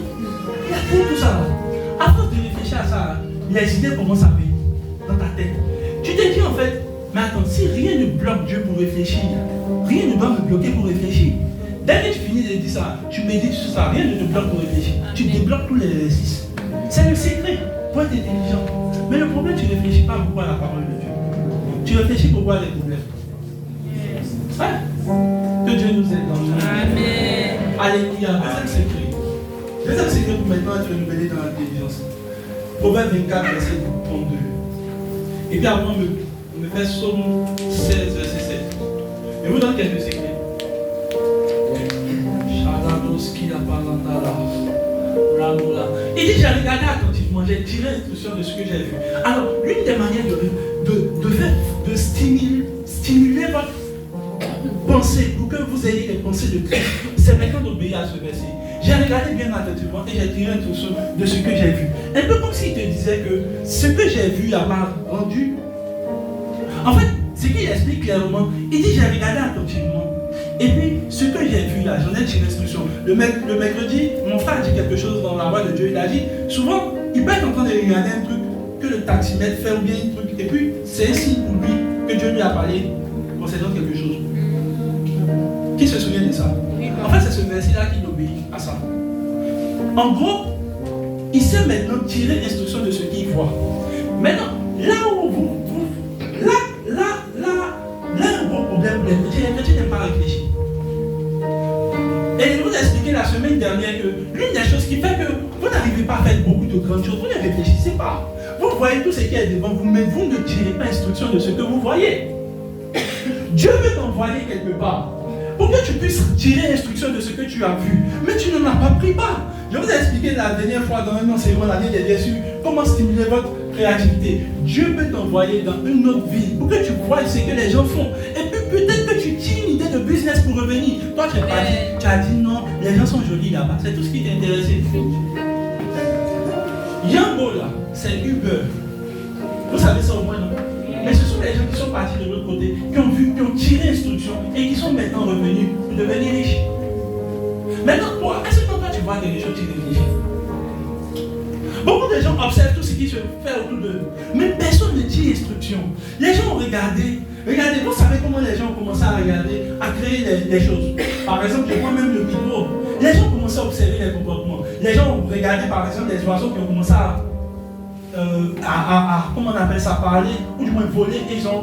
Il a créé tout ça là. À force de réfléchir à ça, les idées commencent à venir dans ta tête. Tu te dis en fait, mais attends, si rien ne bloque Dieu pour réfléchir, rien ne doit me bloquer pour réfléchir. Dès que tu finis de dire ça, tu médites sur ça, rien ne te bloque pour réfléchir. Tu débloques tous les exercices. C'est le secret pour être intelligent. Mais le problème, tu ne réfléchis pas beaucoup à la parole de Dieu. Tu réfléchis beaucoup à les problèmes. Ouais. Que Dieu nous aide dans le monde. Alléluia. Deuxième secret pour maintenant être renouvelé dans l'intelligence. Proverbe 24, verset 32. Et puis après, on me fait Psaume 16, verset 7. Je vous donne quelques secrets. Il dit, j'ai regardé attentivement, j'ai tiré l'instruction de ce que j'ai vu. Alors, l'une des manières de stimuler votre pensée pour que vous ayez les pensées de Christ, c'est maintenant d'obéir à ce verset. J'ai regardé bien attentivement et j'ai tiré l'instruction de ce que j'ai vu. Un peu comme s'il te disait que ce que j'ai vu m'a rendu. En fait, ce qu'il explique clairement, il dit, j'ai regardé attentivement. Et puis, ce que j'ai vu là, j'en ai tiré l'instruction. Le mercredi, mon frère a dit quelque chose dans la voix de Dieu. Il a dit, souvent, il peut être en train de regarder un truc que le taximètre fait ou bien un truc. Et puis, c'est ainsi pour lui que Dieu lui a parlé concernant quelque chose. Qui se souvient de ça? En fait, c'est ce verset-là qui obéit à ça. En gros, il sait maintenant tirer l'instruction de ce qu'il voit. Maintenant, là où un gros problème pour les chrétiens n'aiment pas réfléchir. Et je vous ai expliqué la semaine dernière que l'une des choses qui fait que vous n'arrivez pas à faire beaucoup de grandes choses, vous ne réfléchissez pas. Vous voyez tout ce qui est devant vous, mais vous ne tirez pas instruction de ce que vous voyez. Dieu veut t'envoyer quelque part pour que tu puisses tirer l'instruction de ce que tu as vu, mais tu n'en as pas pris part. Je vous ai expliqué la dernière fois dans un enseignement l'année dernière sur comment stimuler votre créativité. Dieu peut t'envoyer dans une autre ville pour que tu vois ce que les gens font. Et puis peut-être que tu tires une idée de business pour revenir. Toi, tu as dit non, les gens sont jolis là-bas. C'est tout ce qui t'intéressait. Yambo là, c'est Uber. Vous savez ça au moins, non? Mais ce sont les gens qui sont partis de l'autre côté, qui ont vu, qui ont tiré l'instruction et qui sont maintenant revenus pour devenir riches. Maintenant, toi, est-ce que quand toi tu vois quelque chose, tu réfléchis? Beaucoup de gens observent tout ce qui se fait autour d'eux, mais personne ne tire instruction. Les gens ont regardé. Regardez, vous savez comment les gens ont commencé à regarder, à créer des choses. Par exemple, je vois même le micro. Les gens ont commencé à observer les comportements. Les gens ont regardé, par exemple, les oiseaux qui ont commencé à comment on appelle ça, parler, ou du moins voler, et ils ont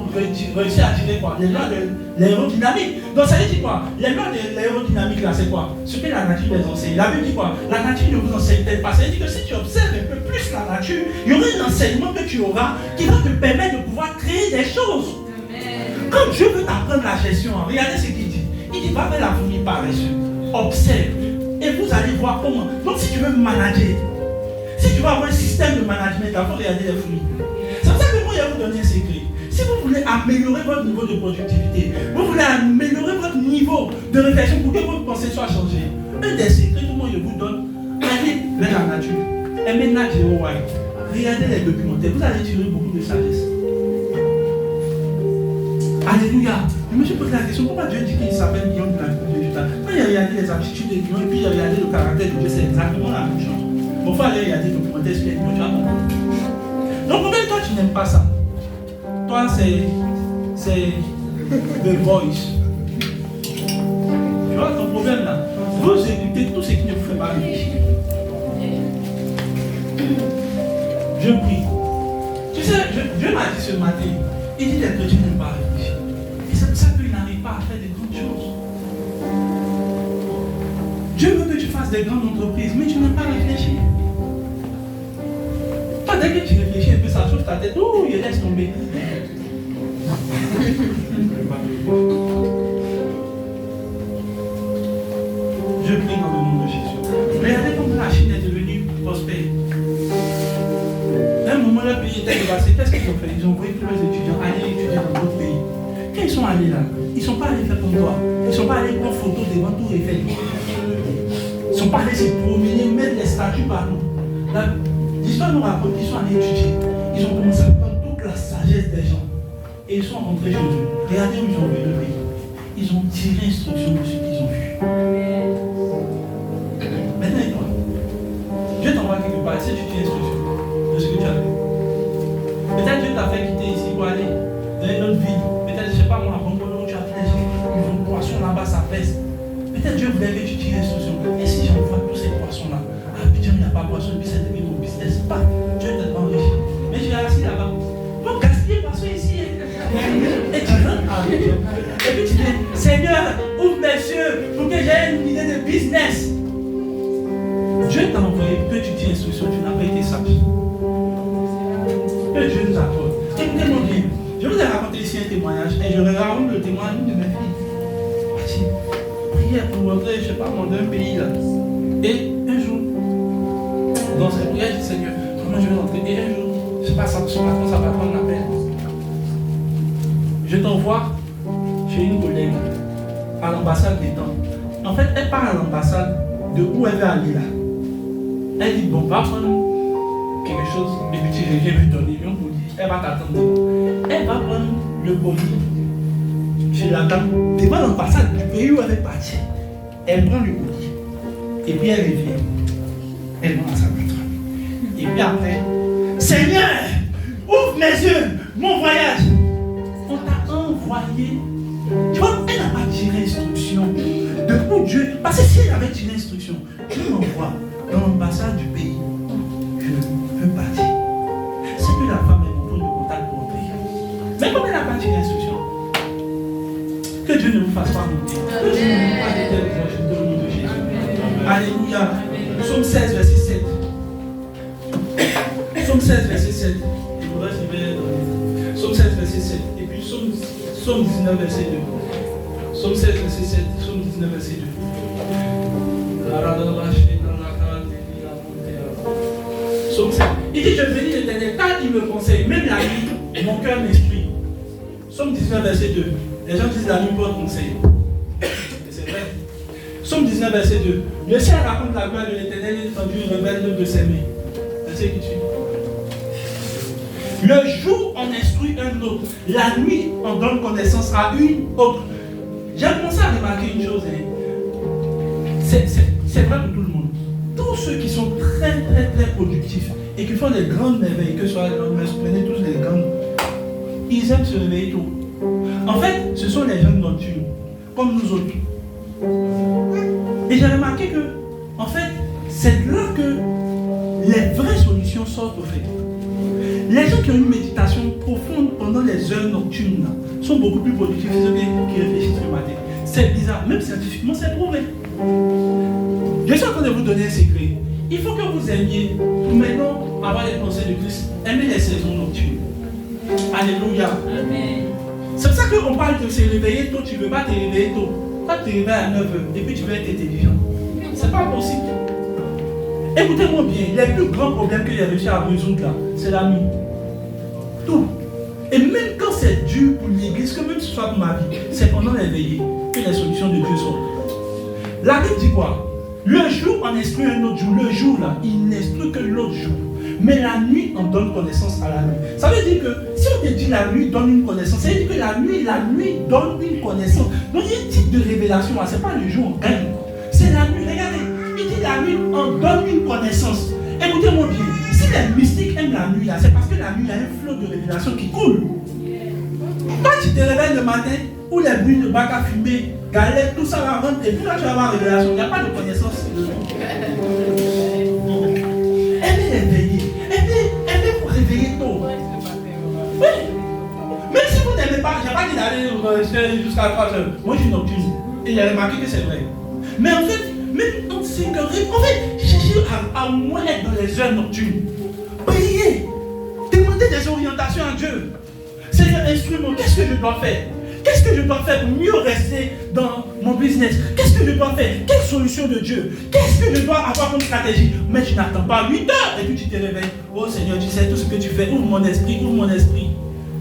réussi à tirer quoi? Les lois de l'aérodynamique. Donc ça veut dire quoi? Les lois de l'aérodynamique là, c'est quoi? Ce que la nature les enseigne. La Bible dit quoi? La nature ne vous enseigne peut-être pas. Ça veut dire que si tu observes un peu plus la nature, il y aura un enseignement que tu auras qui va te permettre de pouvoir créer des choses. Quand Dieu veut t'apprendre la gestion, regardez ce qu'il dit. Il dit, va faire la fourmi paresseuse. Observe. Et vous allez voir comment. Donc si tu veux manager, si tu veux avoir un système de management, il faut regarder les fourmis. C'est pour ça que moi, je vais vous donner un secret. Si vous voulez améliorer votre niveau de productivité, vous voulez améliorer votre niveau de réflexion pour que votre pensée soit changée, un des secrets que moi je vous donne, allez vers la nature. Aimez Nat Geo White. Regardez les documentaires, vous allez tirer beaucoup de sagesse. Alléluia. Je me suis posé la question, pourquoi Dieu dit qu'il s'appelle Guillaume de la vie de Judas? Quand il a regardé les aptitudes de Guillaume et puis il a regardé le caractère de Dieu, c'est exactement la même chose. Il faut aller regarder le documentaire sur les Guillaume, tu vas comprendre. Donc peut-être toi tu n'aimes pas ça. Toi c'est The Voice. Tu vois ton problème là. Vous évitez tout ce qui ne vous fait pas réfléchir. Je prie. Tu sais, Dieu m'a dit ce matin, il dit les chrétiens n'aiment pas réfléchir. Et c'est pour ça qu'il n'arrive pas à faire des grandes choses. Dieu veut que tu fasses des grandes entreprises, mais tu n'aimes pas réfléchir. Toi, dès que tu réfléchis un peu, ça chauffe ta tête, ouh, il laisse tomber. Je prie dans le nom de Jésus. Regardez comment la Chine est devenue prospère. À un moment, le pays était dévasté. Qu'est-ce qu'ils ont fait? Ils ont envoyé tous les étudiants aller étudier dans d'autres pays. Quand ils sont allés là, ils ne sont pas allés faire comme toi. Ils ne sont pas allés prendre photo devant tout Eiffel. Ils ne sont pas allés se promener, mettre les statues partout. L'histoire nous raconte qu'ils sont allés étudier. Ils ont commencé à prendre toute la sagesse des gens. Et ils sont rentrés chez eux. Regardez où ils ont vu le pays. Ils ont tiré instruction de ce qu'ils ont vu. Maintenant, et toi? Dieu t'envoie quelque part, si tu tires instruction de ce que tu as vu. Peut-être Dieu t'a fait quitter ici pour aller dans une autre ville. Peut-être, je ne sais pas moi, où tu as fait les gens, ils ont un poisson là-bas, ça pèse. Peut-être Dieu voulait que tu tires instruction. Et si j'envoie tous ces poissons-là, ah, puis Dieu n'a pas poisson, puis ça devient mon business. Pas, Dieu t'a enrichi. Mais je suis assis là-bas. Pour gaspiller poisson ici. Et tu rentres avec Dieu. Et puis tu dis, Seigneur, ouvre mes yeux pour que j'aie une idée de business. témoignage et je raconte le témoignage de mes filles. Prière pour rentrer, je ne sais pas, dans un pays là. Et un jour, dans cette prière, je dis Seigneur, comment je vais rentrer? Et un jour, je ne sais pas, son patron m'appelle. Je t'envoie chez une collègue à l'ambassade des temps. En fait, elle part à l'ambassade de où elle veut aller là. Elle dit, bon, va prendre quelque chose, et puis je vais lui donner un colis. Elle va t'attendre. Elle va prendre le colis chez la dame, devant l'ambassade du pays où elle est partie. Elle prend le colis. Et puis elle revient. Elle va à sa patronne. Et puis après, Seigneur, ouvre mes yeux, mon voyage. On t'a envoyé. Tu vois, elle n'a pas tiré instruction de où Dieu. Parce que si elle avait tiré instruction, Dieu m'envoie dans l'ambassade du pays. Je veux partir. C'est que la femme est mon point de contact pour prier. Mais comme elle n'a pas tiré instruction, que Dieu ne vous fasse pas monter. Que Dieu ne vous fasse des dans le nom de Jésus. Alléluia. Psaume 16, verset 7. Psaume 16, verset 7. Et le reste, je vais donner. Psaume 16, verset 7. Et puis Psaume 19, verset 2. Psaume 16, verset 7. Psaume 19, verset 2. Psaume 7. Il dit, je bénis l'Éternel car il me conseille, même la nuit, mon cœur m'instruit. Psaume 19, verset 2. Les gens disent la nuit porte conseil. Et c'est vrai. Psaume 19, verset 2. Le ciel raconte la gloire de l'Éternel et l'étendue révèle l'œuvre de ses mains. Verset qui suit. Le jour, on instruit un autre. La nuit, on donne connaissance à une autre. J'ai commencé à remarquer une chose. C'est vrai pour tout le monde. Tous ceux qui sont très, très, très productifs et qui font des grandes merveilles, que ce soit prenez tous les grands, ils aiment se réveiller tôt. En fait, ce sont les jeunes nocturnes, comme nous autres. Et j'ai remarqué que, en fait, c'est là que les vraies solutions sortent au fait. Les gens qui ont une méditation profonde pendant les heures nocturnes là, sont beaucoup plus productifs que ceux qui réfléchissent le matin. C'est bizarre, même scientifiquement c'est prouvé. Je suis en train de vous donner un secret. Il faut que vous aimiez, pour maintenant avoir les pensées de Christ, aimer les saisons nocturnes. Alléluia. Amen. C'est pour ça qu'on parle de se réveiller tôt, tu ne veux pas te réveiller tôt. Toi tu te réveilles à 9h et puis tu veux être intelligent. C'est pas possible. Écoutez-moi bien, les plus grands problèmes que j'ai réussi à résoudre là, c'est la nuit. Tout. Et même quand c'est dur pour l'église, que même si ce soit pour ma vie, c'est pendant les veillées que les solutions de Dieu sortent. La Bible dit quoi? Le jour, on instruit un autre jour. Le jour là, il n'instruit que l'autre jour. Mais la nuit, on donne connaissance à la nuit. Ça veut dire que si on te dit la nuit donne une connaissance, ça veut dire que la nuit donne une connaissance. Donc il y a un type de révélation, ce n'est pas le jour on gagne. C'est la nuit, regardez. Il dit la nuit, on donne une connaissance. Écoutez-moi bien, si les mystiques aiment la nuit, c'est parce que la nuit, il y a un flot de révélation qui coule. Quand tu te réveilles le matin, où les bruits de bac à fumer, galettes, tout ça va rentrer, et puis là tu vas avoir révélation, il n'y a pas de connaissance. Aimez les veiller, aimez vous réveiller tôt. Oui. Même si vous n'aimez pas, je n'ai pas dit d'aller jusqu'à 3 heures. Moi je suis nocturne, et j'ai remarqué que c'est vrai. Mais en fait, même quand c'est correct, en fait, cherchez à moins être dans les heures nocturnes. Priez. Demandez des orientations à Dieu. Seigneur, instruis-moi, qu'est-ce que je dois faire? Qu'est-ce que je dois faire pour mieux rester dans mon business? Qu'est-ce que je dois faire? Quelle solution de Dieu? Qu'est-ce que je dois avoir comme stratégie? Mais tu n'attends pas 8 heures et puis tu te réveilles. Oh Seigneur, tu sais tout ce que tu fais. Ouvre mon esprit, ouvre mon esprit.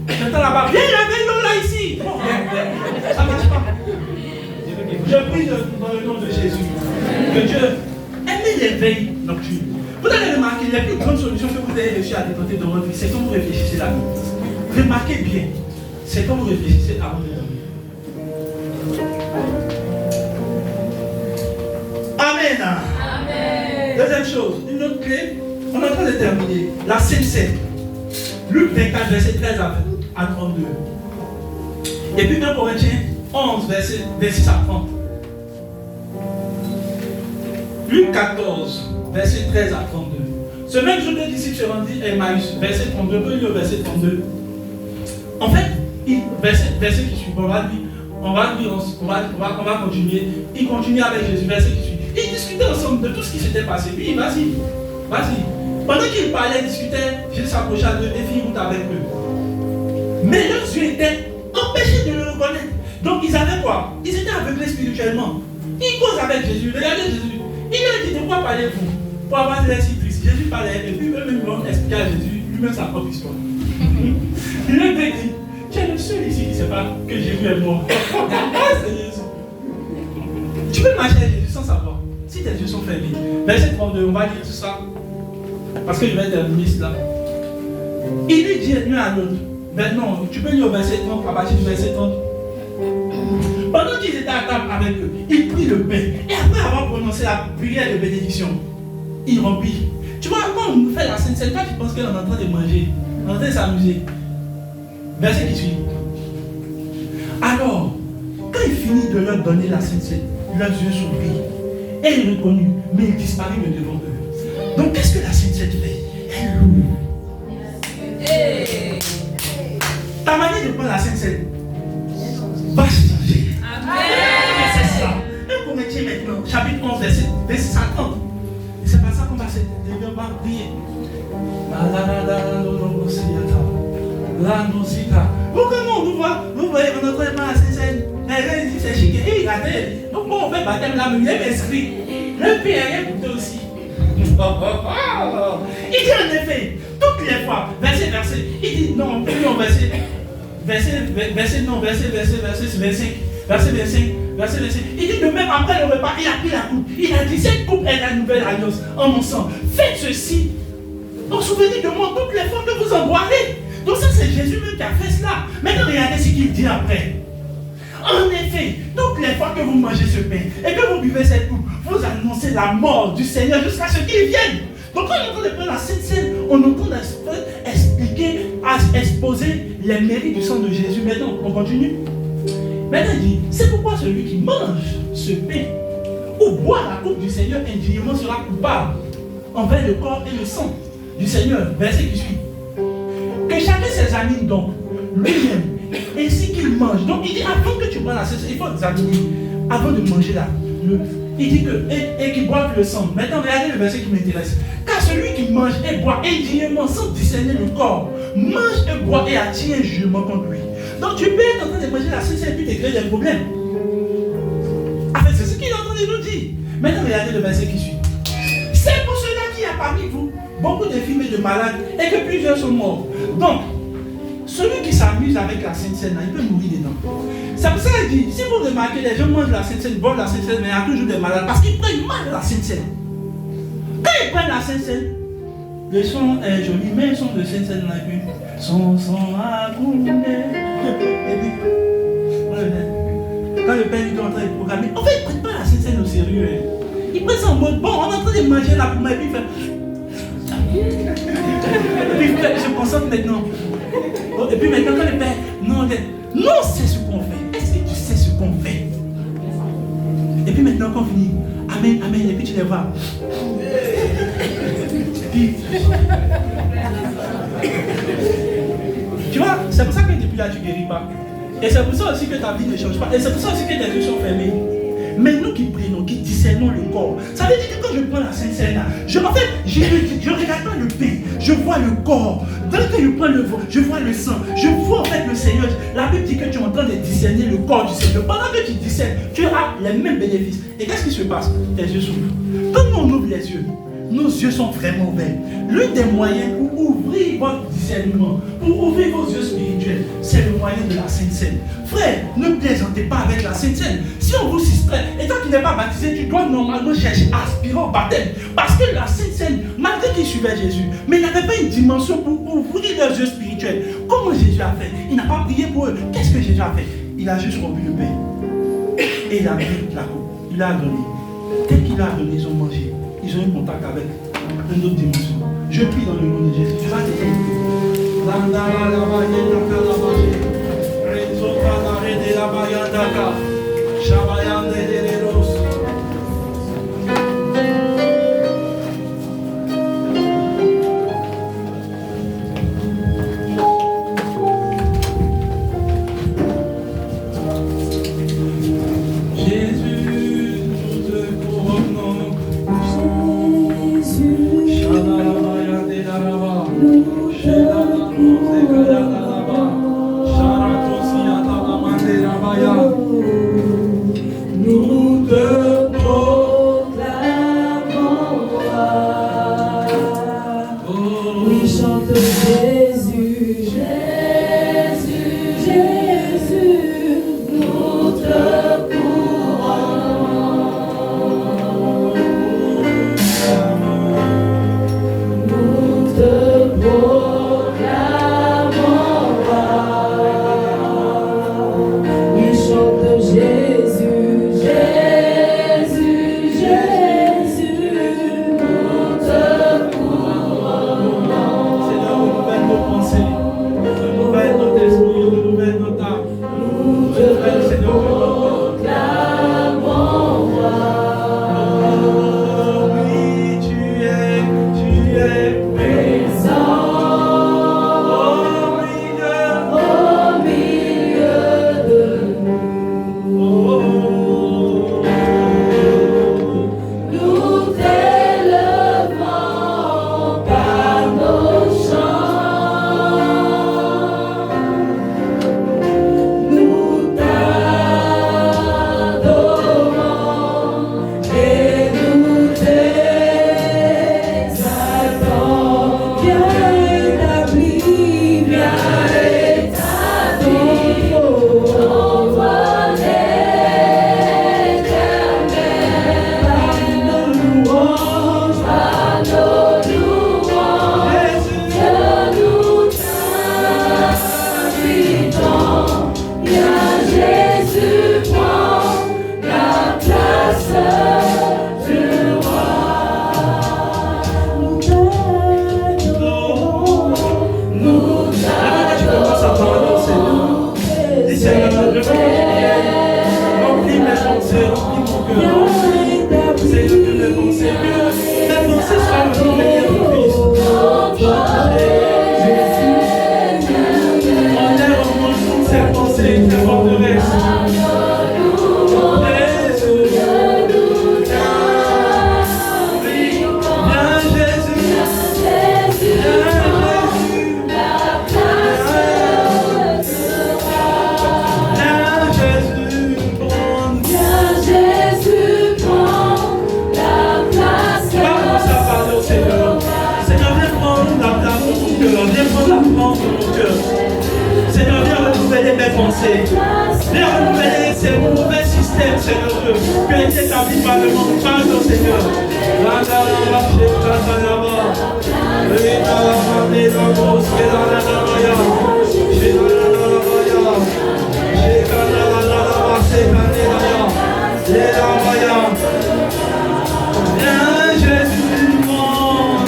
J'entends là-bas, viens, réveillons là ici. Non, ça ne marche pas. Je prie dans le nom de Jésus que Dieu aime l'éveil nocturne. Vous allez remarquer, les plus grandes solutions que vous avez réussi à détenter dans votre vie, c'est quand vous réfléchissez la nuit. Remarquez bien, c'est quand vous réfléchissez avant de dormir. Amen. Amen. Deuxième chose, une autre clé, on est en train de terminer. La Sainte Seine. Luc 24, verset 13 à 32. Et puis 1 Corinthiens 11, verset 26 à 30. Luc 14, verset 13 à 32. Ce même jour, deux disciples se rendirent à Emmaüs, verset 32, peut lire le verset 32. En fait, verset qui suit, on va continuer. Il continue avec Jésus, verset qui suit. Ils discutaient ensemble de tout ce qui s'était passé. Puis, vas-y. Pendant qu'ils parlaient, discutaient, Jésus s'approcha d'eux et fit route avec eux. Mais leurs yeux étaient quoi? Ils étaient aveuglés spirituellement. Ils causent avec Jésus. Regardez Jésus. Il leur dit de quoi parlez-vous? Pour avoir l'air si triste. Jésus parlait et puis eux-mêmes vont expliquer à Jésus lui-même sa propre histoire. Il leur dit, tu es le seul ici qui ne sait pas que Jésus est mort. C'est Jésus. Tu peux marcher avec Jésus sans savoir. Si tes yeux sont fermés. Verset 32, on va lire tout ça. Parce que je vais terminer cela. Il lui dit l'un à l'autre. Non, tu peux lire au verset 30, à partir du verset 30. Pendant qu'ils étaient à table avec eux, il prit le pain. Et après avoir prononcé la prière de bénédiction, il rompit. Tu vois, quand on fait la Sainte Seine, toi tu penses qu'on est en train de manger, on est en train de s'amuser. Verset qui suit. Alors, quand il finit de leur donner la Sainte Seine, leurs yeux s'ouvrirent. Et il reconnut, mais il disparut de devant eux. Donc qu'est-ce que la Sainte Seine fait? Elle loue. Ta manière de prendre la Sainte Seine va changer. Amen. C'est ça. 1 Corinthiens maintenant, chapitre 11, verset 50. Et c'est pas ça qu'on va se développer, on va prier. Pourquoi non, vous voyez, on est en train de prendre la Sainte Seine. Elle dit c'est chic. Et regardez, donc bon, on fait baptême là, mais il est inscrit. Le Père est goûté aussi. Il dit en effet, toutes les fois, verset, il dit non, verset 25. Il dit de même après le repas, il a pris la coupe. Il a dit cette coupe est la nouvelle alliance en mon sang. Faites ceci. Donc souvenez de moi toutes les fois que vous en boirez. Donc ça c'est Jésus même qui a fait cela. Maintenant regardez ce qu'il dit après. En effet, toutes les fois que vous mangez ce pain et que vous buvez cette coupe, vous annoncez la mort du Seigneur jusqu'à ce qu'il vienne. Donc quand on entend de prendre la Sainte Seine, on entend expliquer, exposer les mérites du sang de Jésus. Maintenant, on continue. Maintenant, il dit, c'est pourquoi celui qui mange ce pain ou boit la coupe du Seigneur indignement sera coupable envers le corps et le sang du Seigneur. Verset qui suit. Que chacun s'examine donc lui-même, ainsi qu'il mange. Donc il dit, avant que tu bois la Sainte Seine, il faut examiner, avant de manger là. Il dit que, et qu'il boive le sang. Maintenant, regardez le verset qui m'intéresse. Car celui qui mange et boit indignement sans discerner le corps, mange et boit et attire un jugement contre lui. Donc tu peux être en train de manger la Sainte Seine et puis te créer des problèmes. En fait, c'est ce qu'il est en train de nous dire. Maintenant, regardez le verset qui suit. C'est pour cela qu'il y a parmi vous beaucoup de films et de malades et que plusieurs sont morts. Donc, celui qui s'amuse avec la Sainte Seine, il peut mourir dedans. C'est pour ça qu'il dit, si vous remarquez, les gens mangent la Sainte Seine, boivent la Sainte Seine, mais il y a toujours des malades parce qu'ils prennent mal la Sainte Seine. Quand ils prennent la Sainte Seine, le son est joli, mais le son de Sainte Seine n'a plus. Son a coulé. Et puis, quand le père lui est en train de programmer, en fait, ils ne prennent pas la Sainte Seine au sérieux. Ils prennent ça en mode, bon, on est en train de manger la pomme, et puis il fait. Et puis il se concentre maintenant. Et puis maintenant, quand le père, non, c'est ce qu'on fait. Est-ce que tu sais ce qu'on fait? Et puis maintenant, quand on finit, amen, amen, et puis tu les vois. Et puis, tu vois, c'est pour ça que depuis là, tu ne guéris pas. Et c'est pour ça aussi que ta vie ne change pas. Et c'est pour ça aussi que tes yeux sont fermés. Mais nous qui prions, qui discernons le corps, ça veut dire que quand je prends la Sainte Seine, je regarde pas le pain, je vois le corps. Dès que je prends le vin, je vois le sang, je vois en fait le Seigneur. La Bible dit que tu es en train de discerner le corps du Seigneur. Pendant que tu discernes, tu as les mêmes bénéfices. Et qu'est-ce qui se passe? Tes yeux s'ouvrent. Quand on ouvre les yeux, nos yeux sont vraiment ouverts. L'un des moyens pour ouvrir votre discernement, pour ouvrir vos yeux spirituels, c'est le moyen de la Sainte Seine. Frère, ne plaisantez pas avec la Sainte Seine. Si on vous sustrait, et toi qui n'es pas baptisé, tu dois normalement chercher à aspirer au baptême. Parce que la Sainte Seine, malgré qu'il suivait Jésus, mais il n'avait pas une dimension pour ouvrir leurs yeux spirituels. Comment Jésus a fait? Il n'a pas prié pour eux. Qu'est-ce que Jésus a fait? Il a juste rompu le pain. Et il a pris la coupe. Il a donné. Dès qu'il a donné, ils ont mangé. Ils ont eu contact avec une autre dimension. Je prie dans le nom de Jésus. Tu vas te c'est ta forteresse. Jésus. Viens Jésus. Seigneur, viens renouveler mes pensées. Viens renouveler ces mauvais systèmes, Seigneur Dieu, qui ont été établis par le monde. Pardon, Seigneur. Viens, Jésus du monde.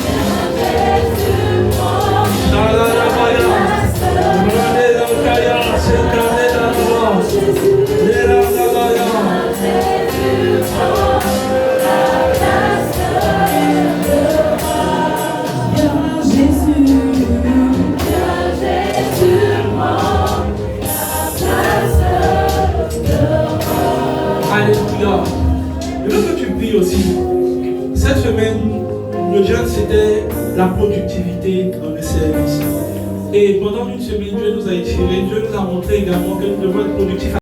Alléluia. Je veux que tu pries aussi. Cette semaine, le jeûne, c'était la productivité dans le service. Et pendant une semaine, Dieu nous a étiré, Dieu nous a montré également que nous devons être productifs.